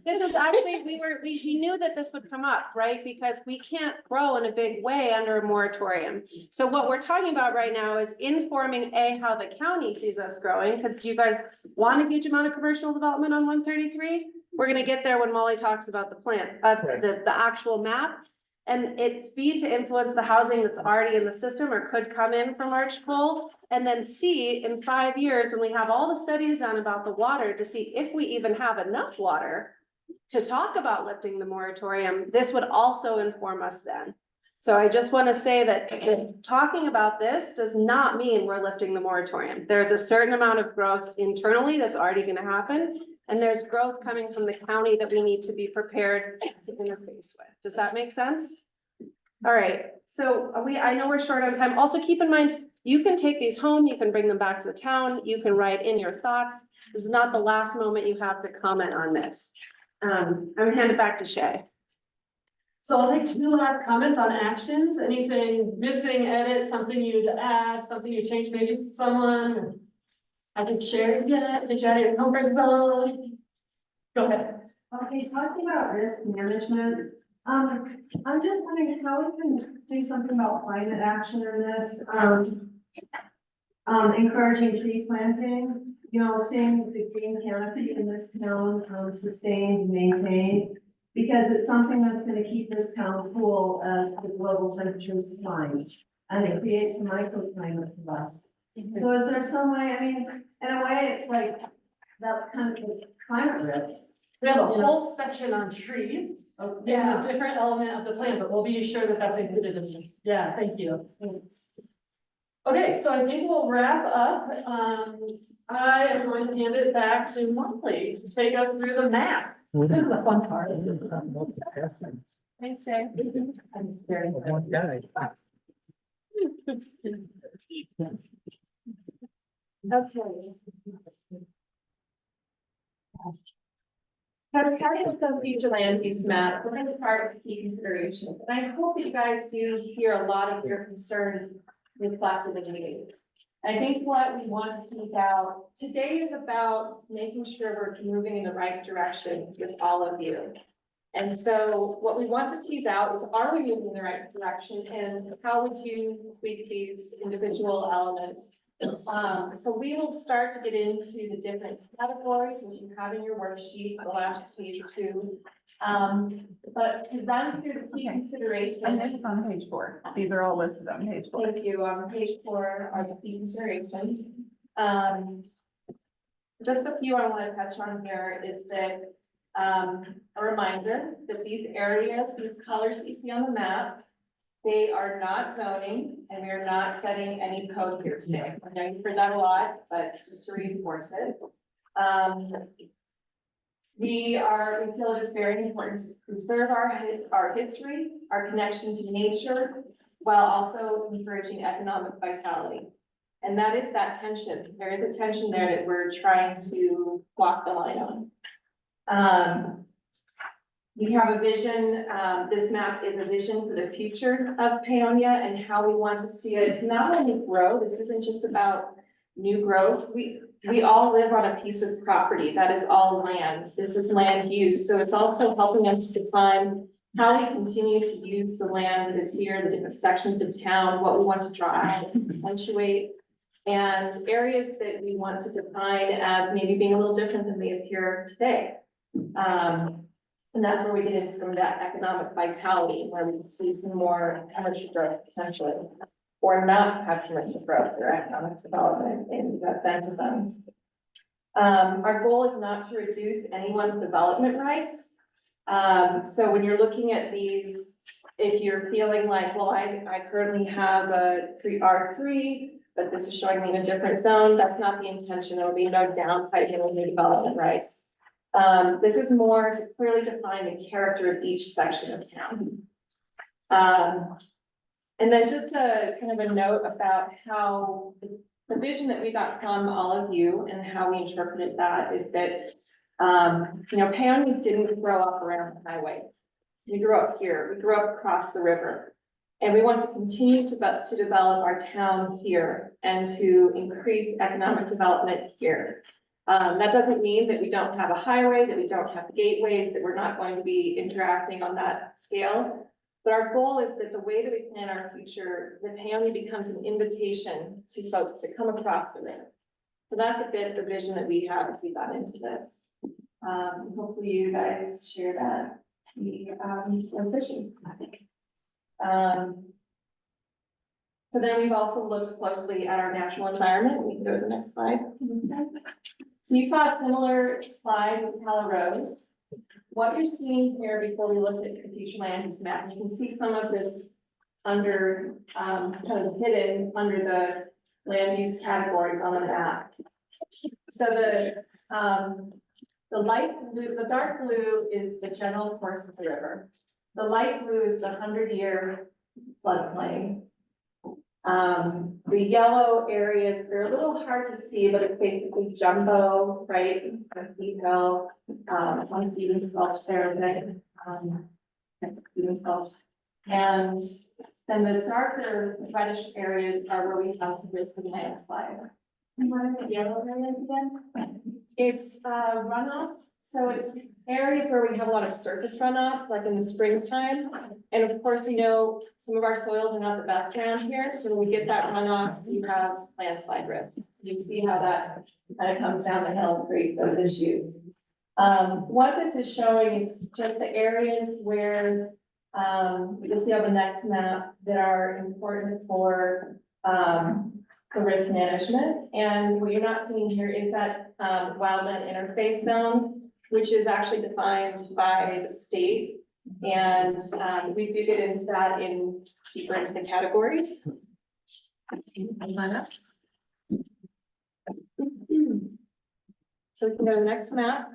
this is actually, we knew that this would come up, right? Because we can't grow in a big way under a moratorium. So what we're talking about right now is informing how the county sees us growing, because do you guys want a huge amount of commercial development on 133? We're gonna get there when Molly talks about the plan, the actual map. And it's B, to influence the housing that's already in the system or could come in from Arch Coal. And then C, in 5 years, when we have all the studies done about the water to see if we even have enough water to talk about lifting the moratorium, this would also inform us then. So I just want to say that talking about this does not mean we're lifting the moratorium. There's a certain amount of growth internally that's already going to happen. And there's growth coming from the county that we need to be prepared to interface with. Does that make sense? All right, so I know we're short on time. Also keep in mind, you can take these home, you can bring them back to the town, you can write in your thoughts. This is not the last moment you have to comment on this. I'm gonna hand it back to Shay. So I'll take 2 last comments on actions. Anything missing, edit, something you'd add, something you change, maybe someone. I can share, did you add your comfort zone? Go ahead. Okay, talking about risk management, I'm just wondering how we can do something about climate action in this, encouraging tree planting, seeing the green canopy in this town, sustained, maintained, because it's something that's gonna keep this town cool as the global temperatures climb, and it creates a microclimate for us. So is there some way, in a way, it's like, that's kind of the climate risk. We have a whole section on trees. in a different element of the plan, but we'll be sure that that's included in, yeah, thank you. Okay, so I think we'll wrap up. I am going to hand it back to Molly to take us through the map. This is the fun part. Thanks, Jay. I'm very. One guy. Okay. So starting with the future land use map, we're gonna start with key considerations. And I hope that you guys do hear a lot of your concerns reflected in these. I think what we want to tease out today is about making sure we're moving in the right direction with all of you. And so what we want to tease out is, are we moving in the right direction, and how would you tweak these individual elements? So we will start to get into the different categories, which you have in your worksheet, the last page or two. But to run through the key considerations. And this is on page 4. These are all listed on page 4. Thank you. On page 4 are the key considerations. Just a few I want to touch on here is that, a reminder that these areas, these colors that you see on the map, they are not zoning, and we are not setting any code here today. I know you've heard that a lot, but just to reinforce it. We feel it is very important to preserve our history, our connection to nature, while also encouraging economic vitality. And that is that tension. There is a tension there that we're trying to walk the line on. We have a vision, this map is a vision for the future of Paonia and how we want to see it not only grow. This isn't just about new growth. We all live on a piece of property that is all land. This is land use. So it's also helping us to define how we continue to use the land that is here, the different sections of town, what we want to draw out and accentuate, and areas that we want to define as maybe being a little different than they appear today. And that's where we get into some of that economic vitality, where we can see some more commercial growth potentially, or not have commercial growth or economic development in the venture funds. Our goal is not to reduce anyone's development rights. So when you're looking at these, if you're feeling like, well, I currently have a R3, but this is showing me in a different zone, that's not the intention. There will be no downsizing of your development rights. This is more to clearly define the character of each section of town. And then just a kind of a note about how the vision that we got from all of you and how we interpreted that is that, Paonia didn't grow up around the highway. We grew up here, we grew up across the river. And we want to continue to develop our town here and to increase economic development here. That doesn't mean that we don't have a highway, that we don't have gateways, that we're not going to be interacting on that scale. But our goal is that the way that we plan our future, that Paonia becomes an invitation to folks to come across the river. So that's a bit of the vision that we have as we got into this. Hopefully you guys share that vision. So then we've also looked closely at our natural environment. We can go to the next slide. So you saw a similar slide with Palo Rose. What you're seeing here before we look at the future land use map, you can see some of this under, kind of hidden under the land use categories on the map. So the light blue, the dark blue is the general course of the river. The light blue is the 100-year floodplain. The yellow areas, they're a little hard to see, but it's basically jumbo, right? Hill, on Stevens Gulch there, then, Stevens Gulch. And then the darker reddish areas are where we have the risk of landslide. And what are the yellow areas again? It's runoff. So it's areas where we have a lot of surface runoff, like in the springtime. And of course, we know some of our soils are not the best around here. So when we get that runoff, you have landslide risk. So you see how that kind of comes down the hill and creates those issues. What this is showing is just the areas where you'll see on the next map that are important for risk management. And what you're not seeing here is that wildland interface zone, which is actually defined by the state And, we do get into that deeper into the categories. So we can go to the next map.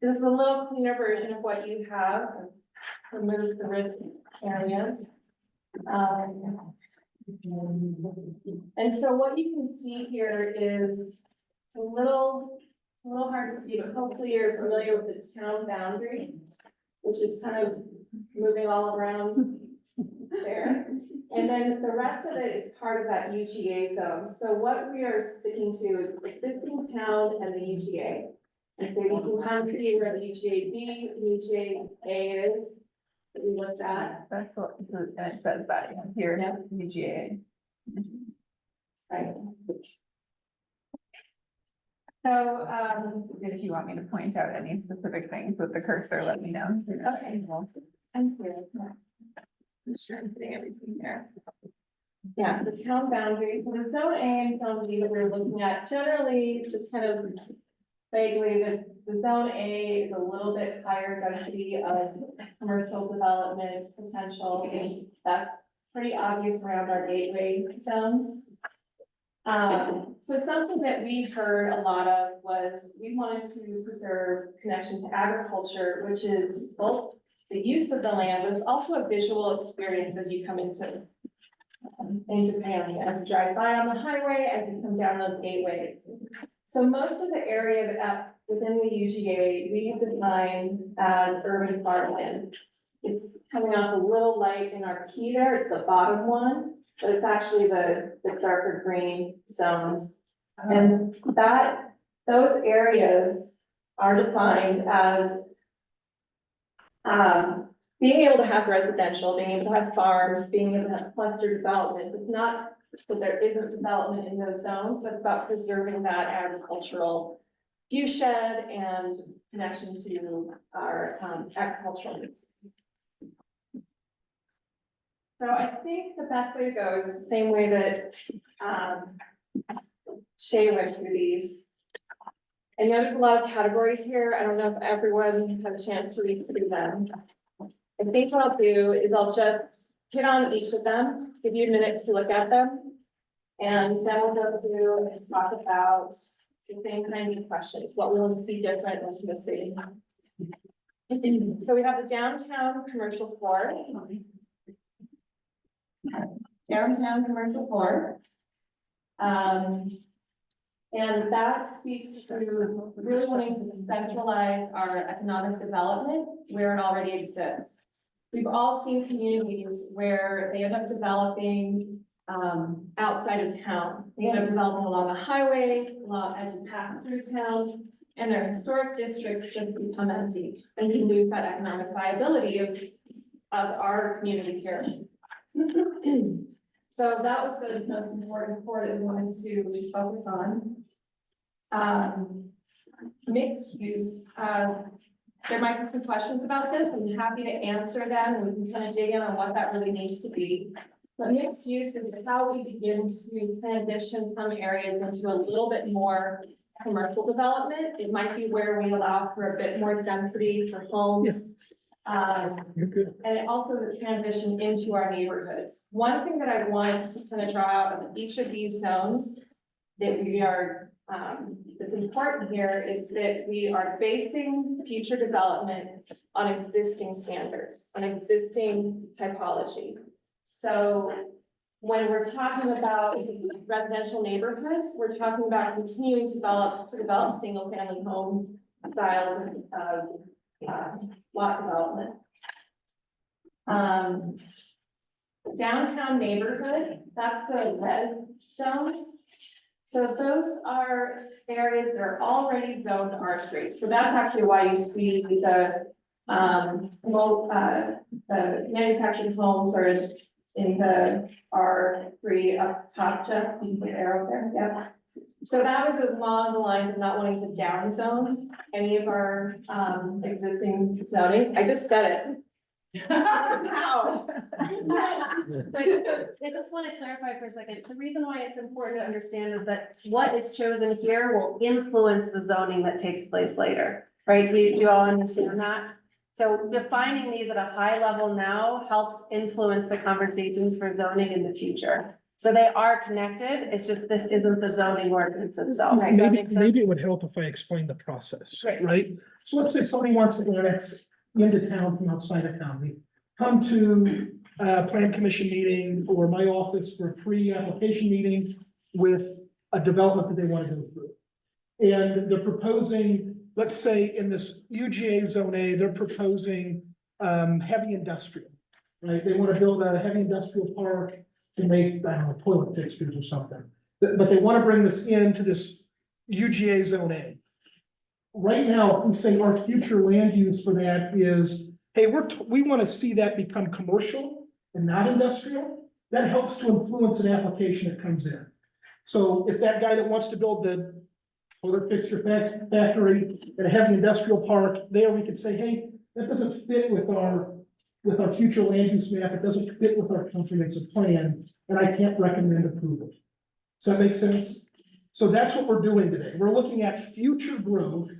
This is a little cleaner version of what you have, remove the risk areas. And so what you can see here is, it's a little hard to see, but hopefully you're familiar with the town boundary, which is kind of moving all around there. And then the rest of it is part of that UGA zone. So what we are sticking to is existing town and the UGA. And so you can kind of see where the UGA B and UGA is, that we looked at. That's what, and it says that here, UGA. Right. So, If you want me to point out any specific things with the cursor, let me know. okay. I'm here. I'm sure I'm putting everything there. Yeah, so the town boundaries, so the zone A and zone B that we're looking at, generally, just kind of vaguely, the zone A is a little bit higher density of commercial development potential. That's pretty obvious around our gateway zones. So something that we heard a lot of was we wanted to preserve connection to agriculture, which is both the use of the land, but it's also a visual experience as you come into Paonia, as you drive by on the highway, as you come down those gateways. So most of the area that within the UGA, we have defined as urban farmland. It's coming off a little light in our key there, it's the bottom one, but it's actually the darker green zones. And those areas are defined as being able to have residential, being able to have farms, being able to have cluster development. It's not that there isn't development in those zones, but it's about preserving that agricultural view shed and connection to our agricultural. So I think the best way to go is the same way that Shay went through these. I know there's a lot of categories here. I don't know if everyone had a chance to read through them. I think what I'll do is I'll just hit on each of them, give you a minute to look at them. And then we'll go through and talk about the same kind of questions, what we want to see different, what's missing. So we have the downtown commercial core. Downtown commercial core. And that speaks to really wanting to centralize our economic development where it already exists. We've all seen communities where they end up developing outside of town. They end up developing along a highway, as you pass through town, and their historic districts just become empty. And you lose that economic viability of our community here. So that was the most important core that we wanted to focus on. Mixed use, there might be some questions about this. I'm happy to answer them, and we can kind of dig in on what that really needs to be. But mixed use is how we begin to transition some areas into a little bit more commercial development. It might be where we allow for a bit more density for homes. And it also the transition into our neighborhoods. One thing that I want to kind of draw out of each of these zones that we are, that's important here is that we are basing future development on existing standards, on existing typology. So when we're talking about residential neighborhoods, we're talking about continuing to develop single family home styles of lot development. Downtown neighborhood, that's the red zones. So those are areas that are already zoned R3. So that's actually why you see the manufactured homes are in the R3 up top, Jeff, you can put an arrow there, yeah. So that was along the lines of not wanting to down zone any of our existing zoning. I just said it. Wow. I just want to clarify for a second. The reason why it's important to understand is that what is chosen here will influence the zoning that takes place later, right? Do you all understand that? So defining these at a high level now helps influence the conversations for zoning in the future. So they are connected, it's just this isn't the zoning ordinance itself. Does that Maybe, make maybe it sense? would help if I explained the process, Right. right? So let's say somebody wants to annex into town from outside of town. They come to a plan commission meeting or my office for a pre-application meeting with a development that they want to go through. And they're proposing, let's say in this UGA zone A, they're proposing heavy industrial, right? They want to build a heavy industrial park to make, I don't know, toilet fixtures or something. But they want to bring this into this UGA zone A. Right now, if we say our future land use for that is, hey, we want to see that become commercial and not industrial. That helps to influence an application that comes in. So if that guy that wants to build the toilet fixture factory at a heavy industrial park, there we could say, hey, that doesn't fit with our future land use map. It doesn't fit with our comprehensive plan, and I can't recommend approval. Does that make sense? So that's what we're doing today. We're looking at future growth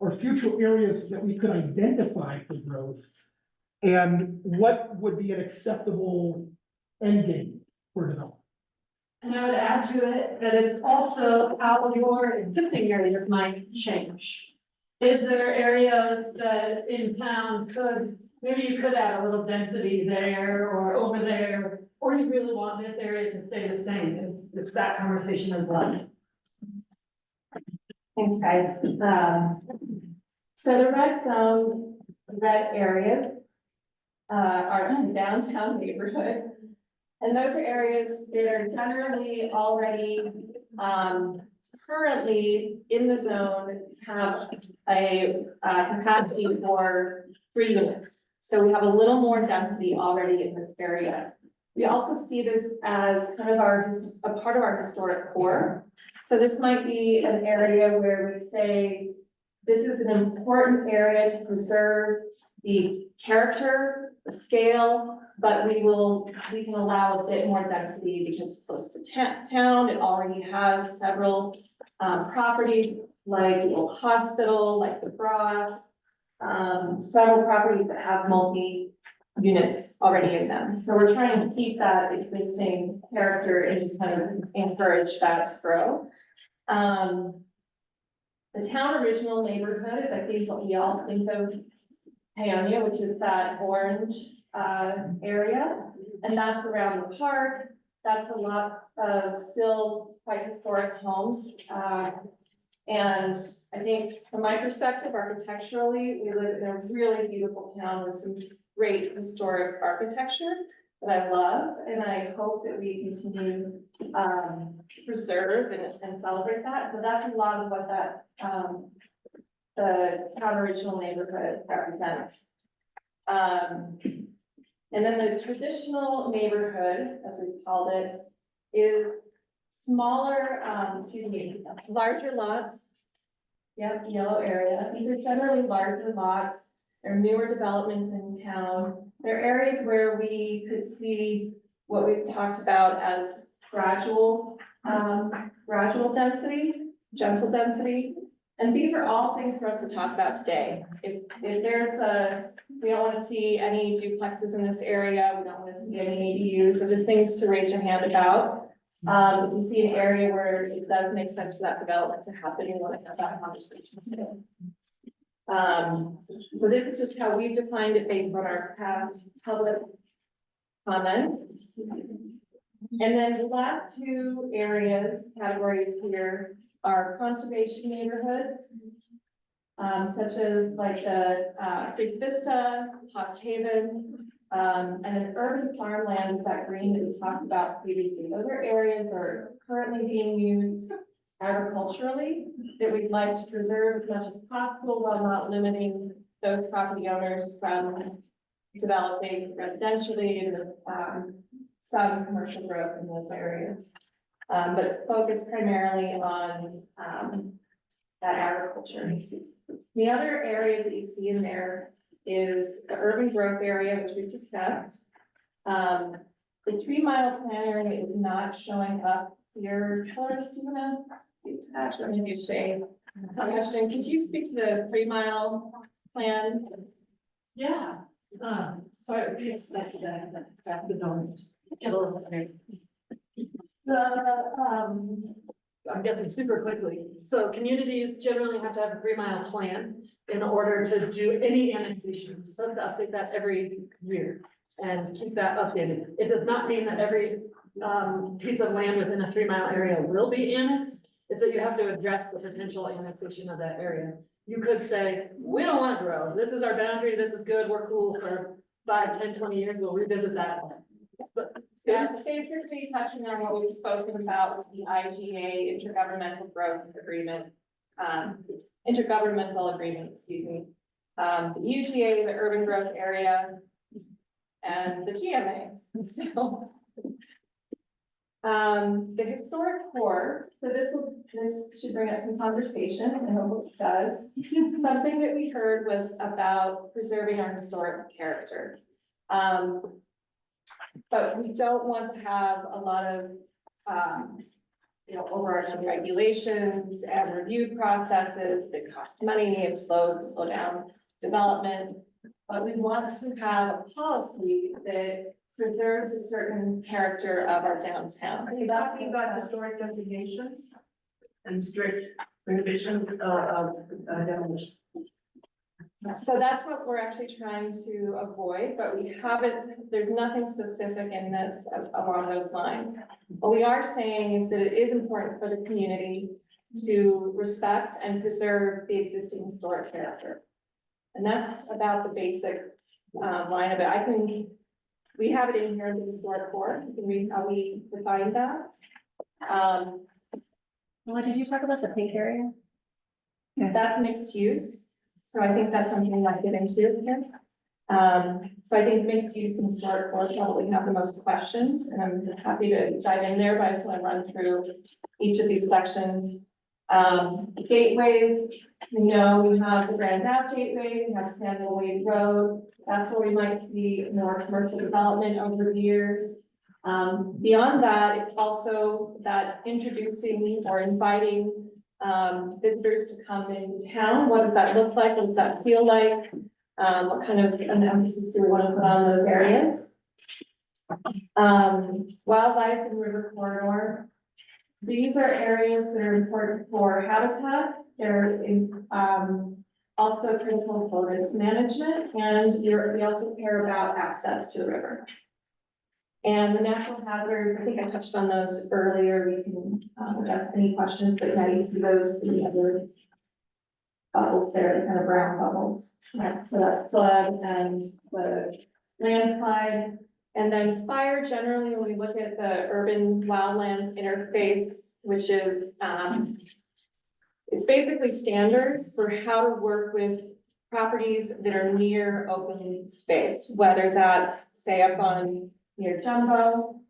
or future areas that we could identify for growth. And what would be an acceptable end game for development? And I would add to it that it's also how your existing areas might change. Is there areas that in town maybe you could add a little density there or over there, or you really want this area to stay the same? It's that conversation as well. Thanks, guys. So the red zone, red areas are in downtown neighborhood. And those are areas that are generally already, currently in the zone have a capacity for 3 units. So we have a little more density already in this area. We also see this as kind of a part of our historic core. So this might be an area where we say, this is an important area to preserve the character, the scale, but we can allow a bit more density because it's close to town. It already has several properties like the old hospital, like the Bras, several properties that have multi-units already in them. So we're trying to keep that existing character and just kind of encourage that to grow. The town original neighborhood is, I think, what we all think of Paonia, which is that orange area, and that's around the park. That's a lot of still quite historic homes. And I think from my perspective, architecturally, we live in a really beautiful town with some great historic architecture that I love, and I hope that we continue to preserve and celebrate that. So that's a lot of what that the town original neighborhood represents. And then the traditional neighborhood, as we've called it, is smaller, larger lots. Yep, yellow area. These are generally larger lots. They're newer developments in town. They're areas where we could see what we've talked about as gradual density, gentle density. And these are all things for us to talk about today. If there's we don't want to see any duplexes in this area, we don't want to see any ADUs, those are things to raise your hand about. If you see an area where it does make sense for that development to happen, we want to have that conversation today. So this is just how we've defined it based on our past public comments. And then the last two categories here are conservation neighborhoods, such as like the Big Vista, Hawks Haven, and then urban farmland is that green that we talked about previously. Those are areas that are currently being used agriculturally that we'd like to preserve as much as possible while not limiting those property owners from developing residentially and some commercial growth in those areas. But focus primarily on that agriculture. The other areas that you see in there is the urban growth area, which we've discussed. The 3 mile plan area is not showing up here. Colors, do you want to actually, let me do shade. Question, could you speak to the 3 mile plan? Yeah, sorry, I was being stuck to that, back the door, just get a little bit. I'm guessing super quickly, so communities generally have to have a 3 mile plan in order to do any annexation, so let's update that every year. And keep that updated, it does not mean that every, piece of land within a 3 mile area will be annexed. It's that you have to address the potential annexation of that area. You could say, we don't want to grow, this is our boundary, this is good, we're cool for 5, 10, 20 years, we'll revisit that. But Yeah, stay quickly touching on what we've spoken about with the IGA Intergovernmental Growth Agreement, intergovernmental agreement, excuse me. The UGA, the Urban Growth Area, and the GMA. So, the historic core, so this should bring up some conversation, and I hope it does. Something that we heard was about preserving our historic character. But we don't want to have a lot of, overarching regulations and review processes that cost money and slow down development. But we want to have a policy that preserves a certain character of our downtown. Are you talking about historic designation and strict prohibition of demolition? So that's what we're actually trying to avoid, but we haven't, there's nothing specific in this along those lines. What we are saying is that it is important for the community to respect and preserve the existing historic character. And that's about the basic line of it. We have it in here in the historic core. You can read how we define that. Well, did you talk about the pink area? That's mixed use. So I think that's something we might get into here. So I think mixed use and historic core probably have the most questions, and I'm happy to dive in there, but I just want to run through each of these sections. Gateways, we have the Grand Ave Gateway, we have Samuel Wade Road. That's where we might see more commercial development over the years. Beyond that, it's also that introducing or inviting visitors to come into town. What does that look like? What does that feel like? What kind of an emphasis do we want to put on those areas? Wildlife and river corridor. These are areas that are important for habitat. They're also critical for risk management, and we also care about access to the river. And the natural hazards, I think I touched on those earlier. We can address any questions, but now you see those in the other bubbles there, the kind of brown bubbles. Right, so that's flood and the landslide. And then fire, generally, when we look at the urban wildlands interface, which is, it's basically standards for how to work with properties that are near open space, whether that's, say, up on near Jumbo.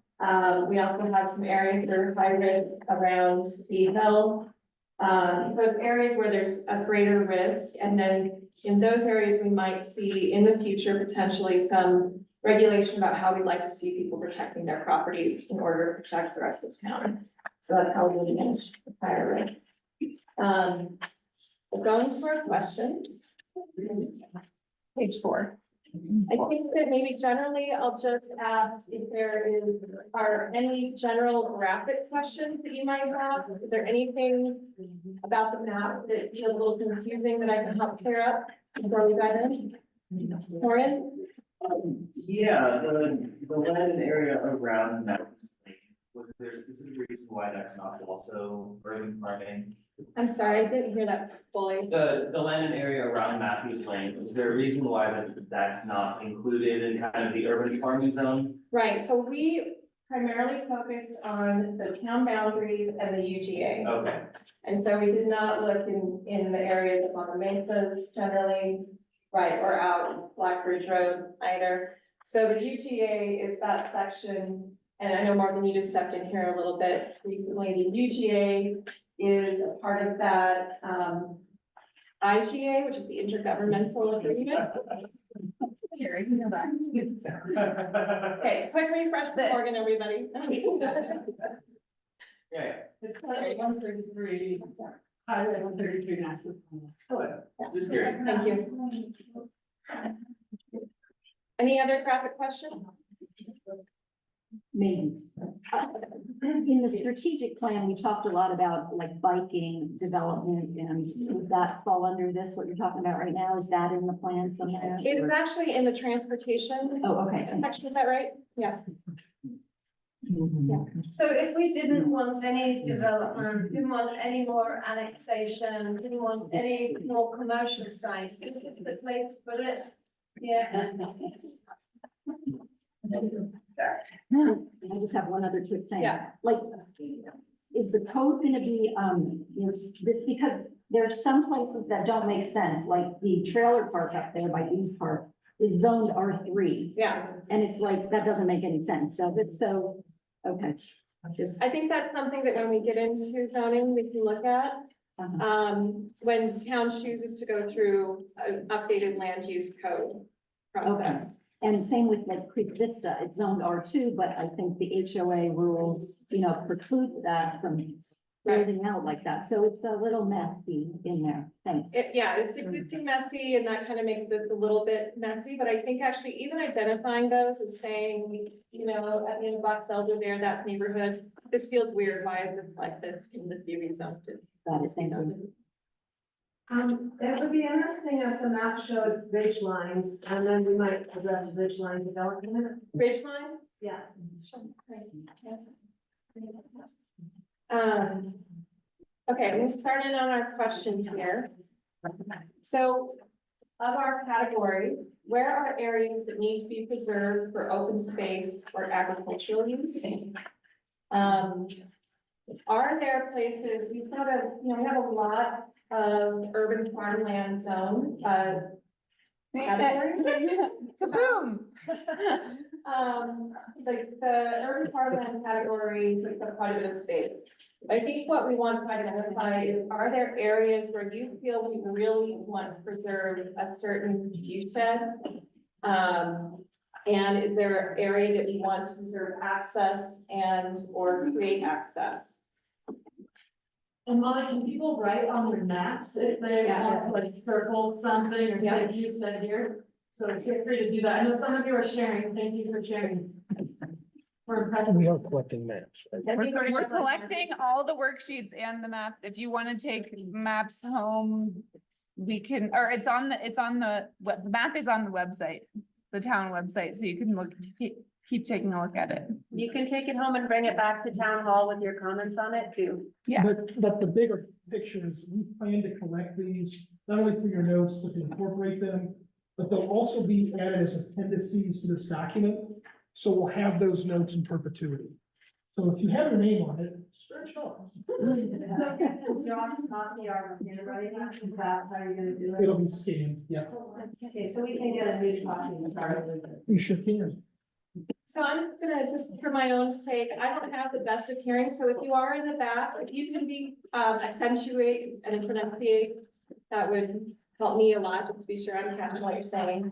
We also have some areas that are high risk around the hill. Those areas where there's a greater risk, and then in those areas, we might see in the future potentially some regulation about how we'd like to see people protecting their properties in order to protect the rest of town. So that's how we manage the fire risk. So going to our questions. Page 4. I think that maybe generally I'll just ask if are any general graphic questions that you might have. Is there anything about the map that feels a little confusing that I can help clear up before we dive in? Lauren? Yeah, the land area around Mountains Lane, was there a specific reason why that's not also urban farming? I'm sorry, I didn't hear that fully. The land and area around Matthews Lane, is there a reason why that's not included in kind of the urban farming zone? Right, so we primarily focused on the town boundaries and the UGA. Okay. And so we did not look in the areas up on the mesas generally, right, or out Blackbridge Road either. So the UGA is that section, and I know Morgan, you just stepped in here a little bit recently. The UGA is a part of that IGA, which is the Intergovernmental Agreement. Okay, quick refresh for Morgan, everybody. Yeah. It's kind of 133, Highway 133 National. Just curious. Thank you. Any other traffic question? Maybe. In the strategic plan, we talked a lot about like biking development, and would that fall under this, what you're talking about right now? Is that in the plan somewhere? It is actually in the transportation Oh, okay. section, is that right? Yeah. So if we didn't want any development, didn't want any more annexation, didn't want any more commercial sites, this is the place to put it. Yeah. I just have one other quick thing. Yeah. Like, is the code gonna be, this, because there are some places that don't make sense, like the trailer park up there by East Park is zoned R3. Yeah. And it's like, that doesn't make any sense, does it? So, okay. Just, I think that's something that when we get into zoning, we can look at. When the town chooses to go through an updated land use code process. and same with like Creek Vista, it's zoned R2, but I think the HOA rules, preclude that from building out like that. So it's a little messy in there. Thanks. It's existing messy and that kind of makes this a little bit messy, but I think actually even identifying those as saying, at the end of Box Elder there, that neighborhood, this feels weird. Why is this like this? Can this be rezoned? That is, thank you. It would be interesting if the map showed ridge lines, and then we might address ridge line development. Ridgeline? Yeah. Okay, I'm gonna start in on our questions here. So of our categories, where are areas that need to be preserved for open space or agricultural use? Are there places, we've got we have a lot of urban farmland zone, categories. Kaboom! Like the urban farmland category takes up quite a bit of space. I think what we want to identify is, are there areas where you feel we really want to preserve a certain viewshed? And is there an area that we want to preserve access and or create access? And Molly, can people write on their maps if they want to like circle something or say you said here? So feel free to do that. I know some of you are sharing. Thank you for sharing. We're impressed. We are collecting maps. We're collecting all the worksheets and the maps. If you want to take maps home, we can, or the map is on the website, the town website, so you can keep taking a look at it. You can take it home and bring it back to town hall with your comments on it too. Yeah. But the bigger picture is we plan to collect these, not only for your notes, but to incorporate them, but they'll also be added as appendices to this document. So we'll have those notes in perpetuity. So if you have your name on it, stretch it off. Does John's copy our handwriting? Is that how you're gonna do it? It'll be scanned, yeah. Okay, so we can get a new copy and start with it. You sure can. So I'm gonna, just for my own sake, I don't have the best of hearing, so if you are in the back, if you can be, accentuate and pronunciate, that would help me a lot, just to be sure I'm catching what you're saying.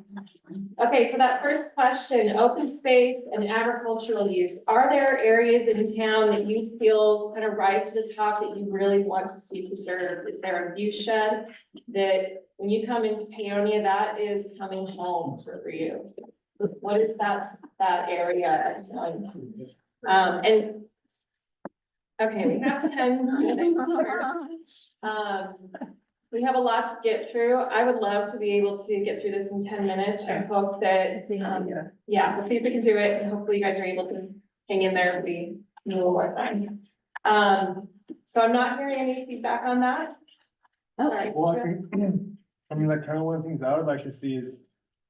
Okay, so that first question, open space and agricultural use, are there areas in town that you feel kind of rise to the top that you really want to see preserved? Is there a view shed that when you come into Paonia, that is coming home for you? What is that area? And okay, we have 10 minutes here. We have a lot to get through. I would love to be able to get through this in 10 minutes. I hope that, we'll see if we can do it, and hopefully you guys are able to hang in there if we need a little more time. So I'm not hearing any feedback on that. Sorry. Well, like kind of one of the things I would like to see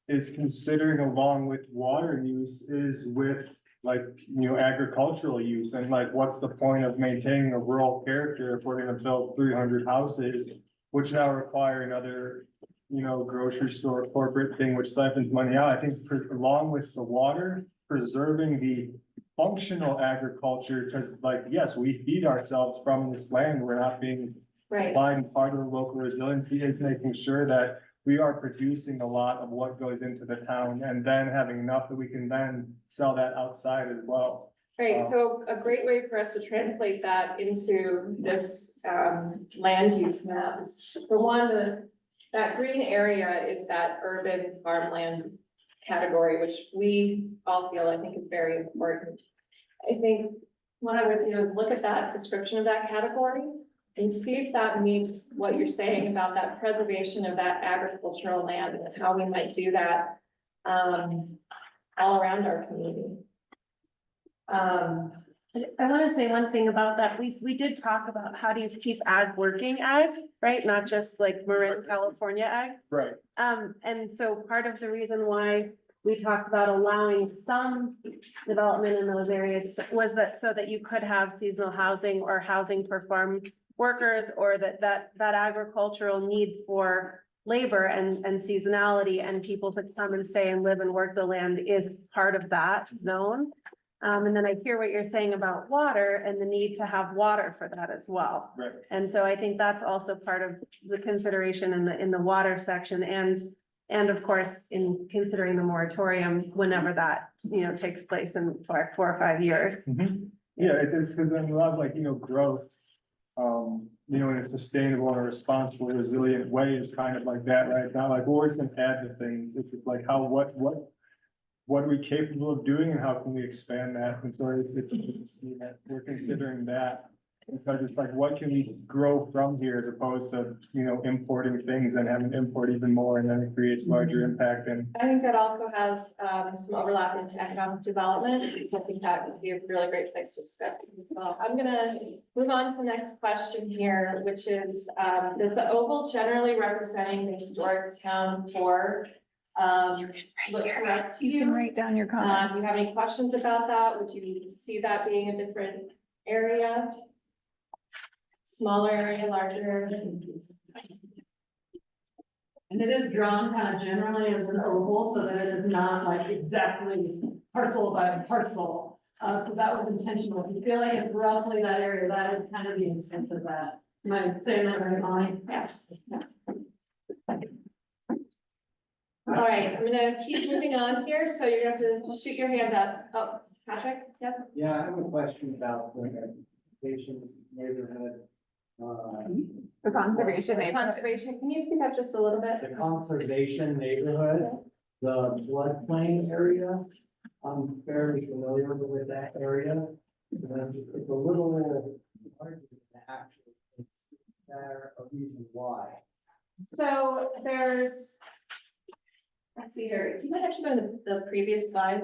is considering along with water use is with agricultural use, and like, what's the point of maintaining a rural character if we're gonna build 300 houses, which now require another, grocery store corporate thing, which siphons money out. I think along with the water, preserving the functional agriculture, because yes, we feed ourselves from this land. We're not being supplied, and part of the local resiliency is making sure that we are producing a lot of what goes into the town, and then having enough that we can then sell that outside as well. Right, so a great way for us to translate that into this land use map is, for one, that green area is that urban farmland category, which we all feel, I think, is very important. I think what I would do is look at that description of that category and see if that meets what you're saying about that preservation of that agricultural land and how we might do that all around our community. I want to say one thing about that. We did talk about how do you keep ag working ag, right? Not just like Marin, California ag. Right. And so part of the reason why we talked about allowing some development in those areas was that so that you could have seasonal housing or housing for farm workers, or that agricultural need for labor and seasonality and people to come and stay and live and work the land is part of that zone. And then I hear what you're saying about water and the need to have water for that as well. Right. And so I think that's also part of the consideration in the water section and of course, in considering the moratorium, whenever that, takes place in 4 or 5 years. Yeah, it is, because then you have growth, in a sustainable and a responsible, resilient way is kind of like that, right? Not like we're always gonna add to things. It's like what are we capable of doing and how can we expand that? And so it's good to see that we're considering that. Because it's like, what can we grow from here as opposed to, importing things and having to import even more, and then it creates larger impact and. I think that also has some overlap into economic development, so I think that would be a really great place to discuss it as well. I'm gonna move on to the next question here, which is, does the oval generally representing the historic town core look correct to You can you? write down your Do comments. you have any questions about that? Would you see that being a different area? Smaller area, larger area? And it is drawn kind of generally as an oval, so that it is not like exactly parcel by parcel. So that was intentional. If you feel like it's roughly that area, that is kind of the intent of that. Am I saying that right, Molly? Yeah. All right, I'm gonna keep moving on here, so you're gonna have to shoot your hand up. Oh, Patrick, yep. Yeah, I have a question about the conservation neighborhood. The conservation neighborhood. Conservation, can you speak up just a little bit? The conservation neighborhood, the floodplain area. I'm fairly familiar with that area. It's a little hard to actually, is there a reason why? So there's, let's see here, do you mind actually go to the previous slide?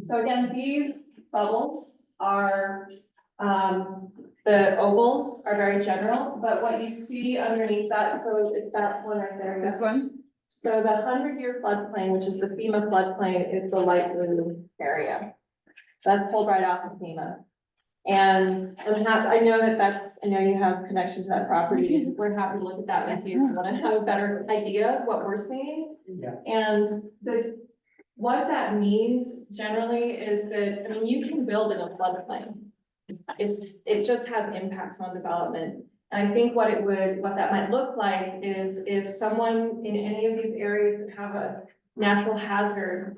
So again, these bubbles are, the ovals are very general, but what you see underneath that, so it's that one right there. This one? So the 100-year floodplain, which is the FEMA floodplain, is the light blue area. That's pulled right off of FEMA. And I know I know you have connection to that property. We're happy to look at that with you if you want to have a better idea of what we're seeing. Yeah. And what that means generally is that, you can build in a floodplain. It just has impacts on development. And I think what that might look like is if someone in any of these areas that have a natural hazard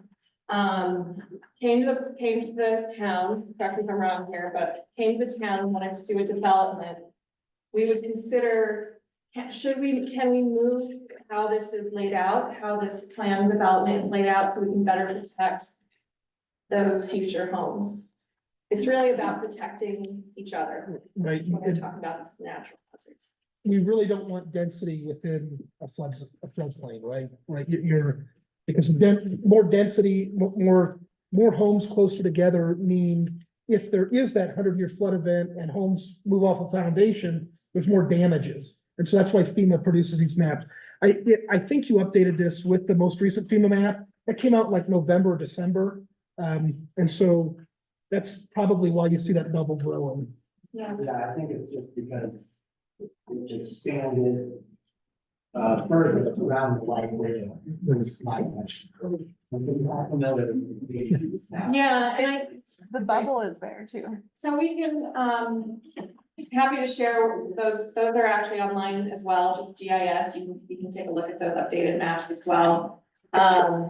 came to the town, correct me if I'm wrong here, but came to the town and wanted to do a development, we would consider, can we move how this is laid out, how this plan development is laid out so we can better protect those future homes? It's really about protecting each other. Right. When we're talking about these natural hazards. We really don't want density within a floodplain, right? Right, because more density, more homes closer together mean if there is that 100-year flood event and homes move off a foundation, there's more damages. And so that's why FEMA produces these maps. I think you updated this with the most recent FEMA map that came out like November or December. And so that's probably why you see that double growing. Yeah. Yeah, I think it's just because it's expanded further around the light window. There's my question. Yeah, and The bubble is there too. so we can, happy to share those are actually online as well, just GIS, you can take a look at those updated maps as well. Yeah.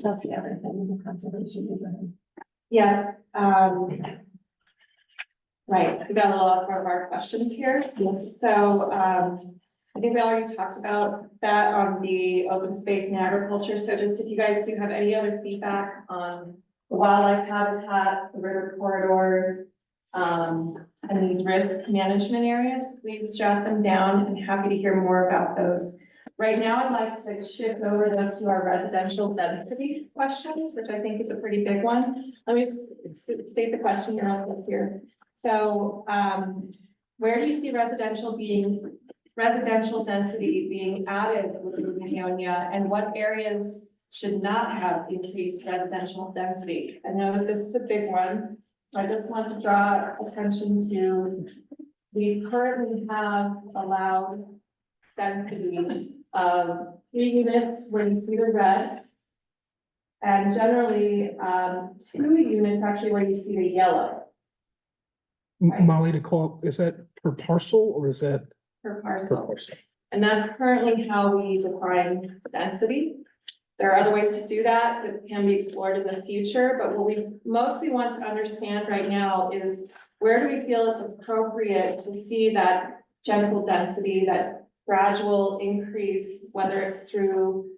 That's the other thing, the conservation neighborhood. Yeah, Right, we got a lot of our questions here. So, I think we already talked about that on the open space and agriculture. So just if you guys do have any other feedback on the wildlife habitat, the river corridors, and these risk management areas, please jot them down and happy to hear more about those. Right now, I'd like to shift over though to our residential density questions, which I think is a pretty big one. Let me just state the question here real quick here. So, where do you see residential density being added within Paonia, and what areas should not have increased residential density? I know that this is a big one, so I just want to draw attention to, we currently have allowed density of 3 units where you see the red, and generally, 2 units actually where you see the yellow. Molly, to call, is that per parcel or is that? Per parcel. And that's currently how we define density. There are other ways to do that that can be explored in the future, but what we mostly want to understand right now is where do we feel it's appropriate to see that gentle density, that gradual increase, whether it's through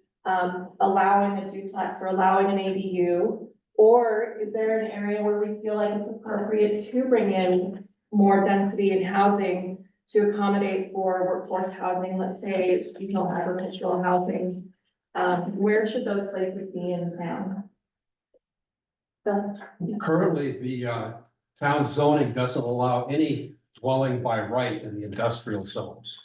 allowing a duplex or allowing an ADU, or is there an area where we feel like it's appropriate to bring in more density in housing to accommodate for workforce housing, let's say seasonal agricultural housing? Where should those places be in town? Currently, the town zoning doesn't allow any dwelling by right in the industrial zones.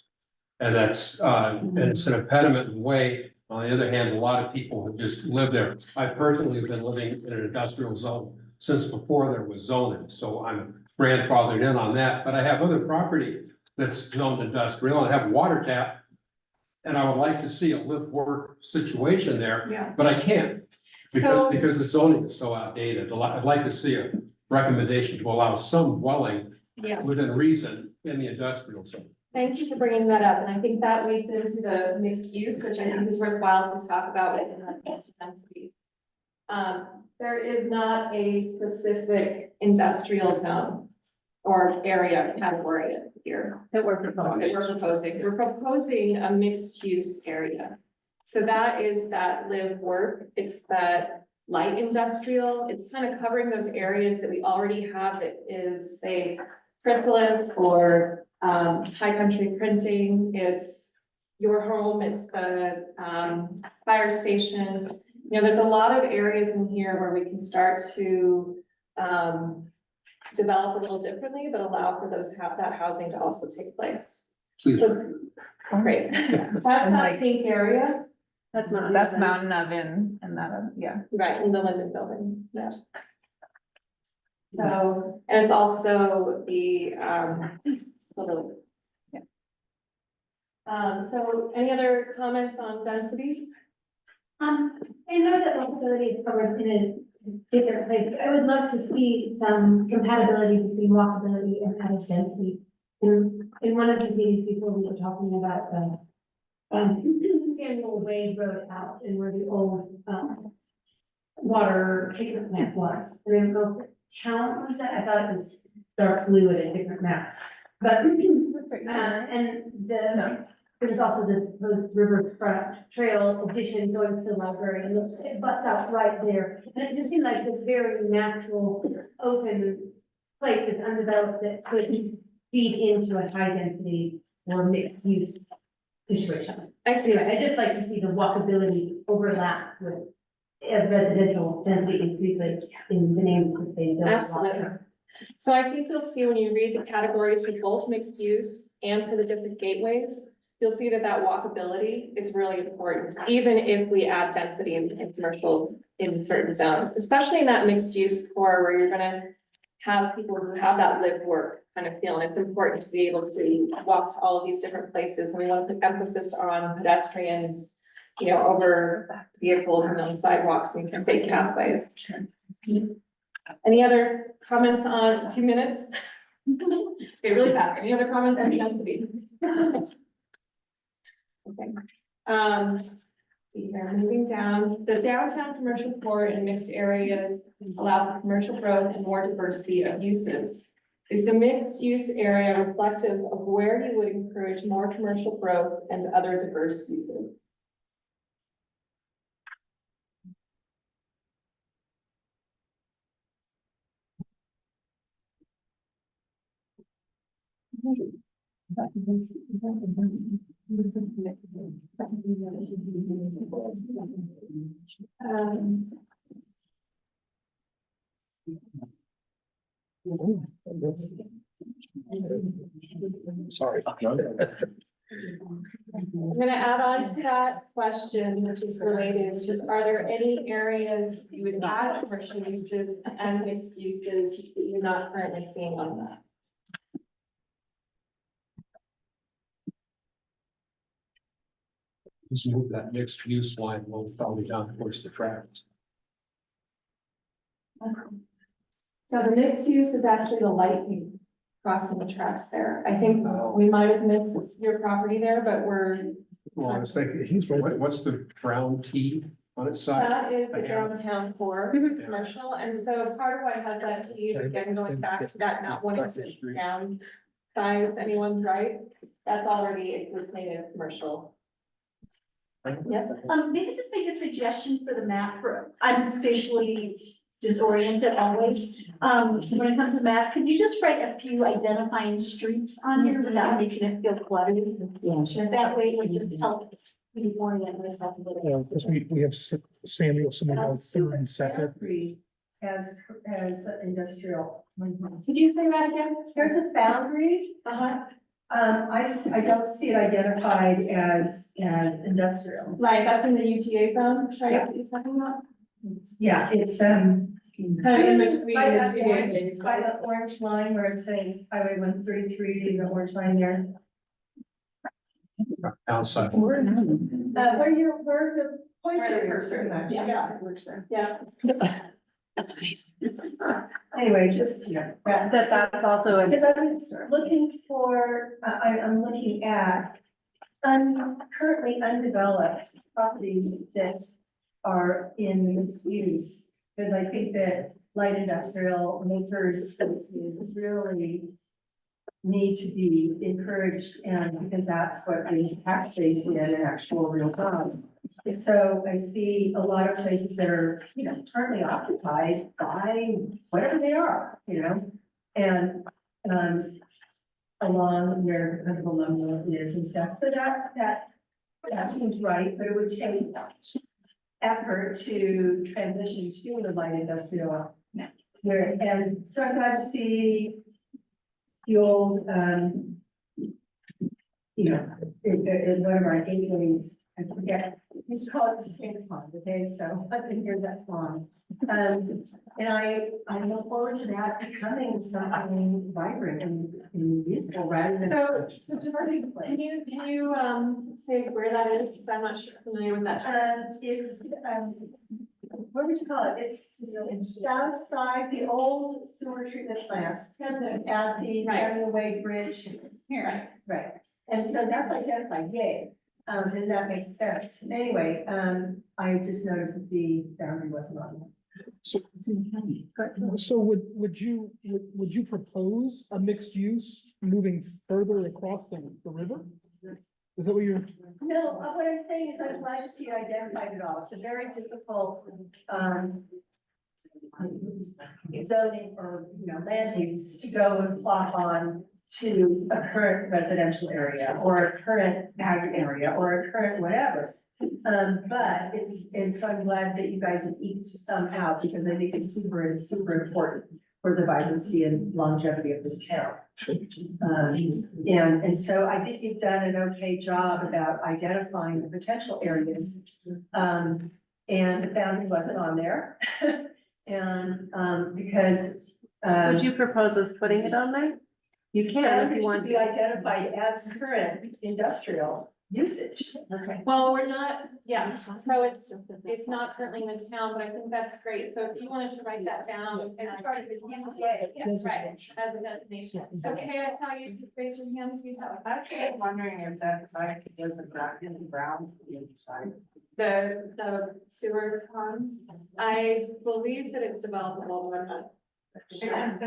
And that's, and it's an impediment in a way. On the other hand, a lot of people have just lived there. I personally have been living in an industrial zone since before there was zoning, so I'm grandfathered in on that. But I have other property that's zoned industrial, and I have water tap. And I would like to see a live-work situation there, Yeah. but I can't. Because the zoning is so outdated. I'd like to see a recommendation to allow some dwelling Yes. within reason in the industrial zone. Thank you for bringing that up, and I think that leads into the mixed use, which I think is worthwhile to talk about within residential density. There is not a specific industrial zone or area category here That we're proposing. We're proposing a mixed use area. So that is that live work, it's that light industrial, it's kind of covering those areas that we already have that is, say, Chrysalis or High Country Printing, it's your home, it's the fire station. You know, there's a lot of areas in here where we can start to develop a little differently, but allow for that housing to also take place. Please. So, great. That's that pink area. That's Mountain Oven and that, yeah. Right, in the Linden Building, yeah. So, and it's also the, Silver Lake. Yeah. So any other comments on density? I know that walkability is covered in a different place, but I would love to see some compatibility between walkability and added density. In one of these meetings before, we were talking about Samuel Wade Road out and where the old, water treatment plant was. I don't know if the town was that, I thought it was dark blue at a different map. But, and there's also the proposed riverfront trail addition going to the library, and it butts out right there. And it just seemed like this very natural, open place that's undeveloped that could feed into a high density or mixed use situation. Anyway, I'd just like to see the walkability overlap with residential density increases in the name of sustainability. Absolutely. So I think you'll see when you read the categories for both mixed use and for the different gateways, you'll see that walkability is really important, even if we add density in commercial in certain zones, especially in that mixed use core where you're gonna have people who have that live work kind of feel. And it's important to be able to walk to all of these different places. And we want to put emphasis on pedestrians, you know, over vehicles and on sidewalks and safe pathways. Any other comments on 2 minutes? Okay, really fast. Any other comments on density? Okay. See here, moving down, the downtown commercial core and mixed areas allow for commercial growth and more diversity of uses. Is the mixed-use area reflective of where you would encourage more commercial growth and other diverse uses? Sorry. I'm gonna add on to that question, which is related, is are there any areas you would add commercial uses and mixed uses that you're not currently seeing on that? Just move that mixed use line, we'll probably down towards the tracks. So the mixed use is actually the light crossing the tracks there. I think we might have missed your property there, but Well, I was thinking, what's the brown T on its side? that is the downtown core commercial. And so part of what has that to you, again, going back to that not wanting to downsize anyone's rights, that's already existing in commercial. Yes, maybe just make a suggestion for the map for, I'm spatially disoriented always. When it comes to map, could you just write a few identifying streets on here without making it feel cluttered? Yeah, sure. That way it would just help me orient myself a little. Because we have Samuel Simino third and second. As industrial. Could you say that again? There's a boundary. I don't see it identified as industrial. Right, that's in the UTA zone, right? You're talking about? Yeah, it's, Kind of in between by the two areas. by the orange line where it says Highway 133, the orange line there. Outside. Where the pointer is, cursor. pretty much. Yeah. Works there. Yeah. That's amazing. Anyway, just, that's also. Because I was looking for, I'm looking at currently undeveloped properties that are in mixed use. Because I think that light industrial makers spaces really need to be encouraged, and because that's what brings tax base in and actual real jobs. So I see a lot of places that are, currently occupied by whatever they are, and along where the lumber is and stuff. So that seems right, but it would take effort to transition to the light industrial. Where, and so I'm glad to see the old, in one of our gateways, I forget, we used to call it the spring pond, okay, so I've been here that long. And I look forward to that becoming something vibrant and useful rather than. So just, can you say where that is? Because I'm not sure familiar with that. It's, what would you call it? It's south side, the old sewer treatment plants at the Samuel Wade Bridge. Here. Right, and so that's identified, yay, and that makes sense. Anyway, I just noticed that the boundary wasn't on there. So would you propose a mixed use moving further across the river? Is that what you're? No, what I'm saying is I'm glad to see it identified at all. It's a very difficult, zoning or, land use to go and plop on to a current residential area or a current ag area or a current whatever. But and so I'm glad that you guys have eked some out because I think it's super important for the vibrancy and longevity of this town. And so I think you've done an okay job about identifying the potential areas. And the boundary wasn't on there. And, because. Would you propose us putting it on there? You can if you want To be identified as current industrial usage. Okay. Well, we're not, yeah, so it's not currently in the town, but I think that's great. So if you wanted to write that down as part of the right, as a designation. Okay, I saw you raise your hand. Do you have? I'm wondering if that side was a brown inside. The sewer ponds, I believe that it's developable, but I'm not Yeah,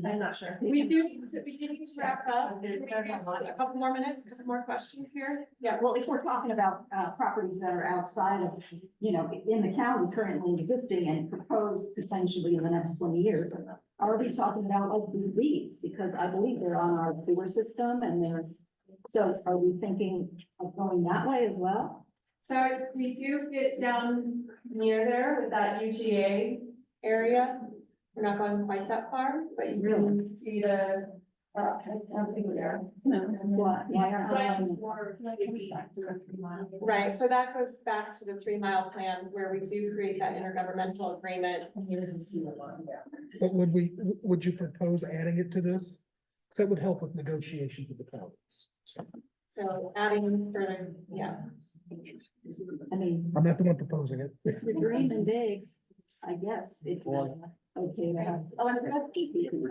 I'm not sure. we do need to wrap up. A couple more minutes, a couple more questions here. Yeah, well, if we're talking about properties that are outside of, you know, in the county currently existing and proposed potentially in the next 20 years, are we talking about like the weeds? Because I believe they're on our sewer system and they're, so are we thinking of going that way as well? So if we do get down near there with that UGA area, we're not going quite that far, but you can see the, I don't think we're there. Why aren't we? Right, so that goes back to the 3 mile plan where we do create that intergovernmental agreement. But would you propose adding it to this? Because that would help with negotiations with the counties. So adding further, yeah. I mean, I'm not the one proposing it. if you're dreaming big, I guess it's okay to have.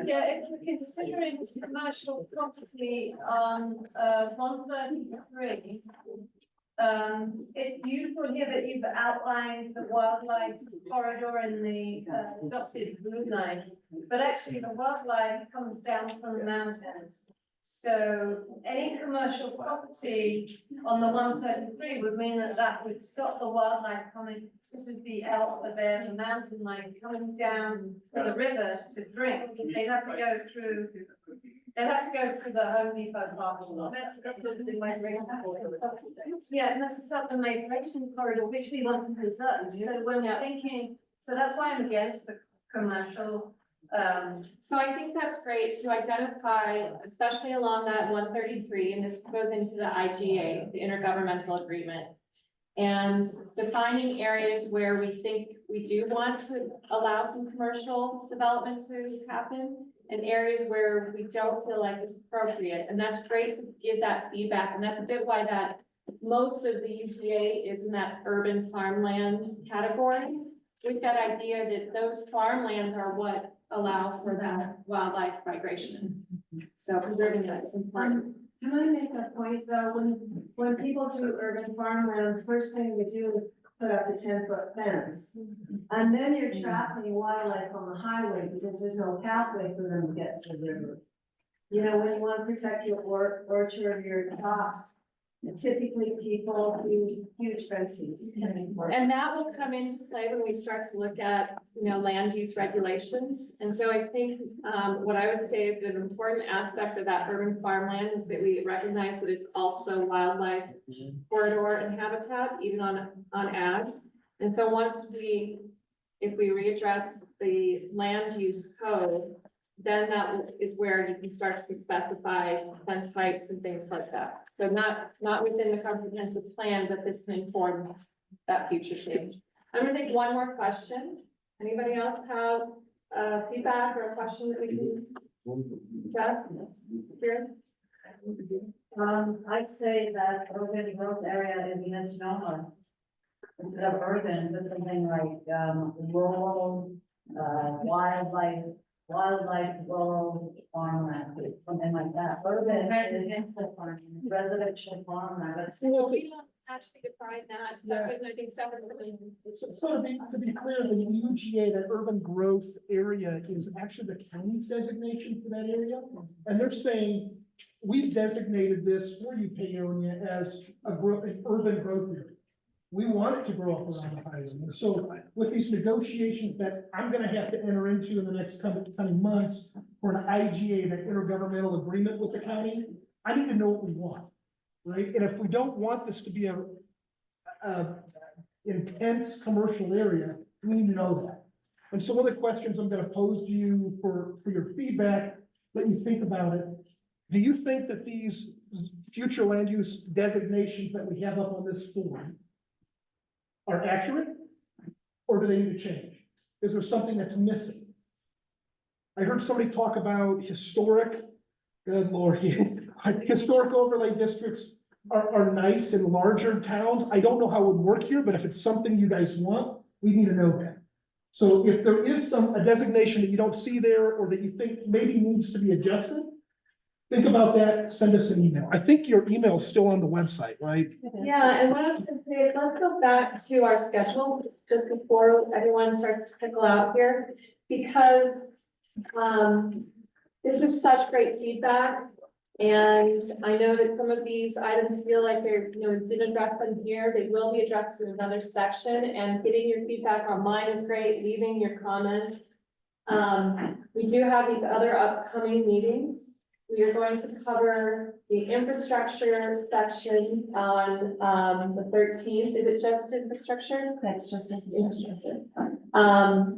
Yeah, if you're considering commercial property on, 133, if you put here that you've outlined the wildlife corridor in the, dotted blue line, but actually the wildlife comes down from the mountains. So any commercial property on the 133 would mean that that would stop the wildlife coming. This is the elk, the bear, the mountain lion coming down to the river to drink. They'd have to go through, the Home Depot parking lot. Yeah, it messes up the migration corridor, which we want to preserve. So when we're thinking, so that's why I'm against the commercial. So I think that's great to identify, especially along that 133, and this goes into the IGA, the intergovernmental agreement. And defining areas where we think we do want to allow some commercial development to happen, and areas where we don't feel like it's appropriate. And that's great to give that feedback, and that's a bit why that most of the UGA is in that urban farmland category, with that idea that those farmlands are what allow for that wildlife migration. So preserving that is important. Can I make a point though, when people do urban farmland, first thing we do is put up a 10-foot fence. And then you're trapping wildlife on the highway because there's no pathway for them to get to the river. You know, when you want to protect your orchard, your crops, typically people do huge fences. And that will come into play when we start to look at, you know, land use regulations. And so I think, what I would say is an important aspect of that urban farmland is that we recognize that it's also wildlife corridor and habitat, even on ag. And so if we readdress the land use code, then that is where you can start to specify fence heights and things like that. So not within the comprehensive plan, but this can inform that future change. I'm gonna take one more question. Anybody else have feedback or a question that we can address? Here? I'd say that urban growth area is misnomer. Instead of urban, but something like, rural, wildlife, rural farmland, something like that. Urban residential farmland. So we don't actually define that, Stefan, I think Stefan said. So to be clear, the UGA, that urban growth area is actually the county's designation for that area. And they're saying, we've designated this for you, Paonia, as an urban growth area. We want it to grow up around the highway. So with these negotiations that I'm gonna have to enter into in the next coming months for an IGA, that intergovernmental agreement with the county, I need to know what we want, right? And if we don't want this to be a intense commercial area, we need to know that. And so one of the questions I'm gonna pose to you for your feedback, let you think about it. Do you think that these future land use designations that we have up on this form are accurate, or do they need to change? Is there something that's missing? I heard somebody talk about historic, good Lord, historic overlay districts are nice in larger towns. I don't know how it would work here, but if it's something you guys want, we need to know that. So if there is a designation that you don't see there, or that you think maybe needs to be adjusted, think about that, send us an email. I think your email is still on the website, right? Yeah, and what I was gonna say is, let's go back to our schedule, just before everyone starts to trickle out here, because, this is such great feedback. And I know that some of these items feel like they're, didn't address them here, they will be addressed in another section, and getting your feedback online is great, leaving your comments. We do have these other upcoming meetings. We are going to cover the infrastructure section on, the 13th. Is it just infrastructure? That's just Infrastructure.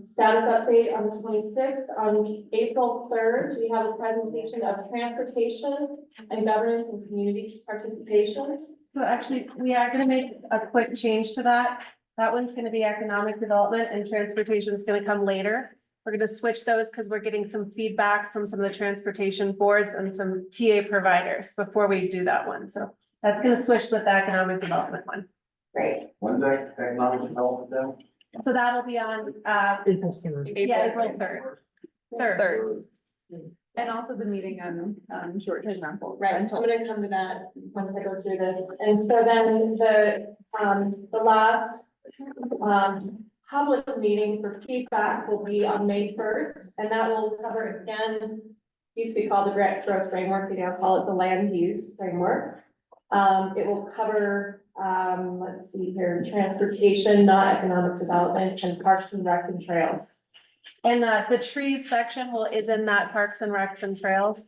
Status update on the 26th. On April 3rd, we have a presentation of transportation and governance and community participation. So actually, we are gonna make a quick change to that. That one's gonna be economic development and transportation is gonna come later. We're gonna switch those because we're getting some feedback from some of the transportation boards and some TA providers before we do that one. So that's gonna switch with the economic development one. Great. When's that economic development then? So that'll be on, April 3rd. yeah, April 3rd. Third. And also the meeting on, short-term rental. Right, I'm gonna come to that once I go through this. And so then the last, public meeting for feedback will be on May 1st, and that will cover again, used to be called the growth framework, we now call it the land use framework. It will cover, let's see here, transportation, not economic development, and parks and rec and trails. And the trees section is in that Parks and Recs and Trails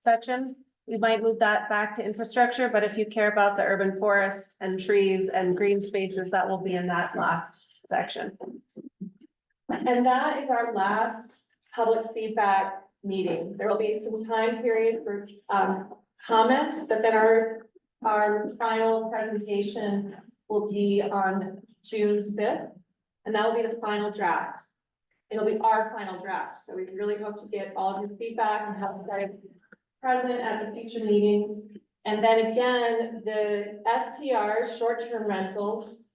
section. We might move that back to infrastructure, but if you care about the urban forest and trees and green spaces, that will be in that last section. And that is our last public feedback meeting. There will be some time period for comment, but then our final presentation will be on June 5th, and that will be the final draft. It'll be our final draft, so we really hope to get all of your feedback and have you guys present at the future meetings. And then again, the STRs, short-term rentals,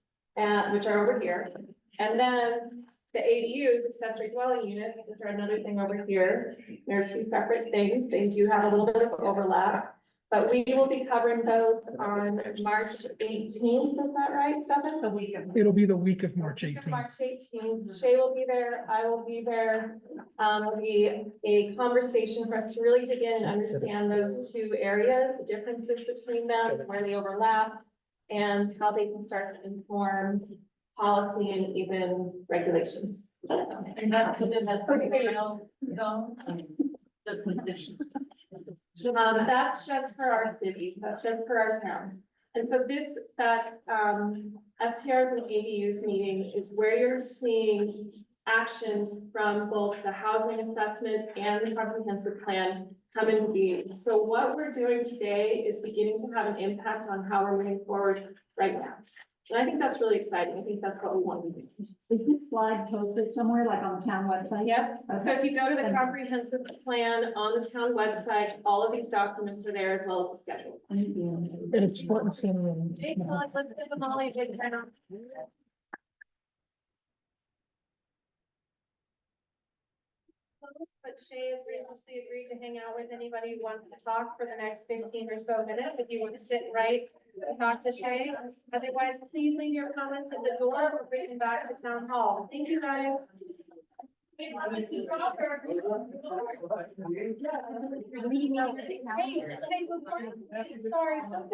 which are over here. And then the ADUs, accessory dwelling units, which are another thing over here. They're two separate things. They do have a little bit of overlap. But we will be covering those on March 18th, is that right, Stefan? The week of. It'll be the week of March 18th. March 18th. Shay will be there, I will be there. It'll be a conversation for us to really dig in and understand those two areas, the differences between them, where they overlap, and how they can start to inform policy and even regulations. And that's within that pretty That's just for our city, that's just for our town. And so that STRs and ADUs meeting is where you're seeing actions from both the housing assessment and the comprehensive plan come into being. So what we're doing today is beginning to have an impact on how we're moving forward right now. And I think that's really exciting. I think that's what we want. Is this slide posted somewhere, like on the town website? Yep. So if you go to the comprehensive plan on the town website, all of these documents are there as well as the schedule. And it's front and center. Hey, Colin, let's give them all a big round. But Shay has graciously agreed to hang out with anybody who wants to talk for the next 15 or so minutes. If you want to sit right and talk to Shay. Otherwise, please leave your comments at the door or bring them back to town hall. Thank you, guys. Hey, sorry, just a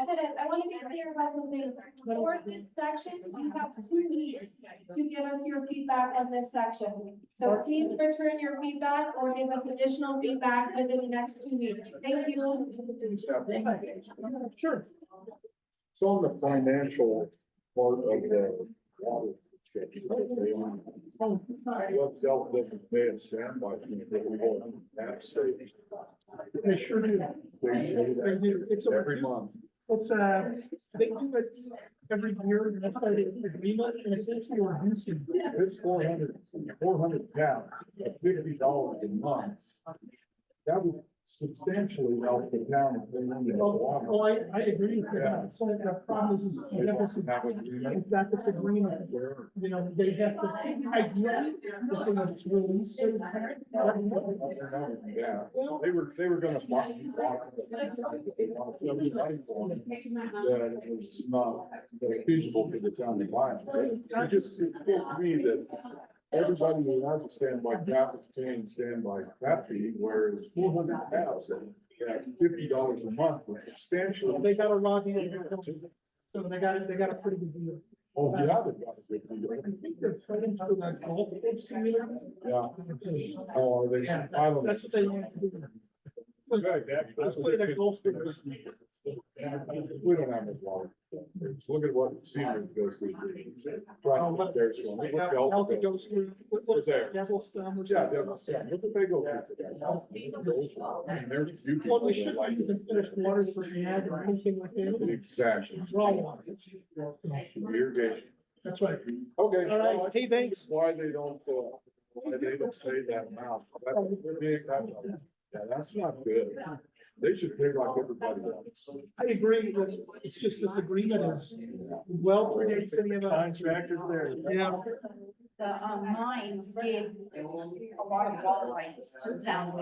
minute. I want to be clear about something. For this section, you have 2 weeks to give us your feedback on this section. So please return your feedback or give us additional feedback within the next 2 weeks. Thank you. Sure. It's on the financial part of the water. What dealt with the May and standby. They sure do. They do. It's Every month. It's they do it every year, and that's why they agreement, and it's actually reducing. It's 400 pounds, $50 a month. That would substantially help the town. if they need water. Well, I agree with you. So the problem is we have this, we've got this agreement where, you know, they have to, I agree, the thing is released. Yeah, they were gonna block. That it was not feasible for the town to buy. It just, it feels to me that everybody who has a standby tap is paying standby tap fee, whereas 400 taps at $50 a month was substantial. They got a raw deal, so they got a pretty good deal. Oh, yeah, they've got a good deal. I think they're trying to that golf course community. Yeah. Oh, are they? Yeah, I don't know. that's what they want to do. Right, Let's put it in golf course. We don't have much water. Look at what the seniors go through. Right, there's one. Look at Delta goes through, what's There. that, Devil's Thumb or Yeah, something? Devil's Thumb. Look what they go through. I mean, there's a few Well, we people should that like even finish water for the ag or anything like that. exactly Draw water. irrigation. That's right. Okay. All right. Hey, thanks. Why they don't say that amount. Yeah, that's not good. They should pay like everybody else. I agree that it's just this agreement is well predates any of us. Contractors there. Yeah. The mines gave a lot of water rights to town.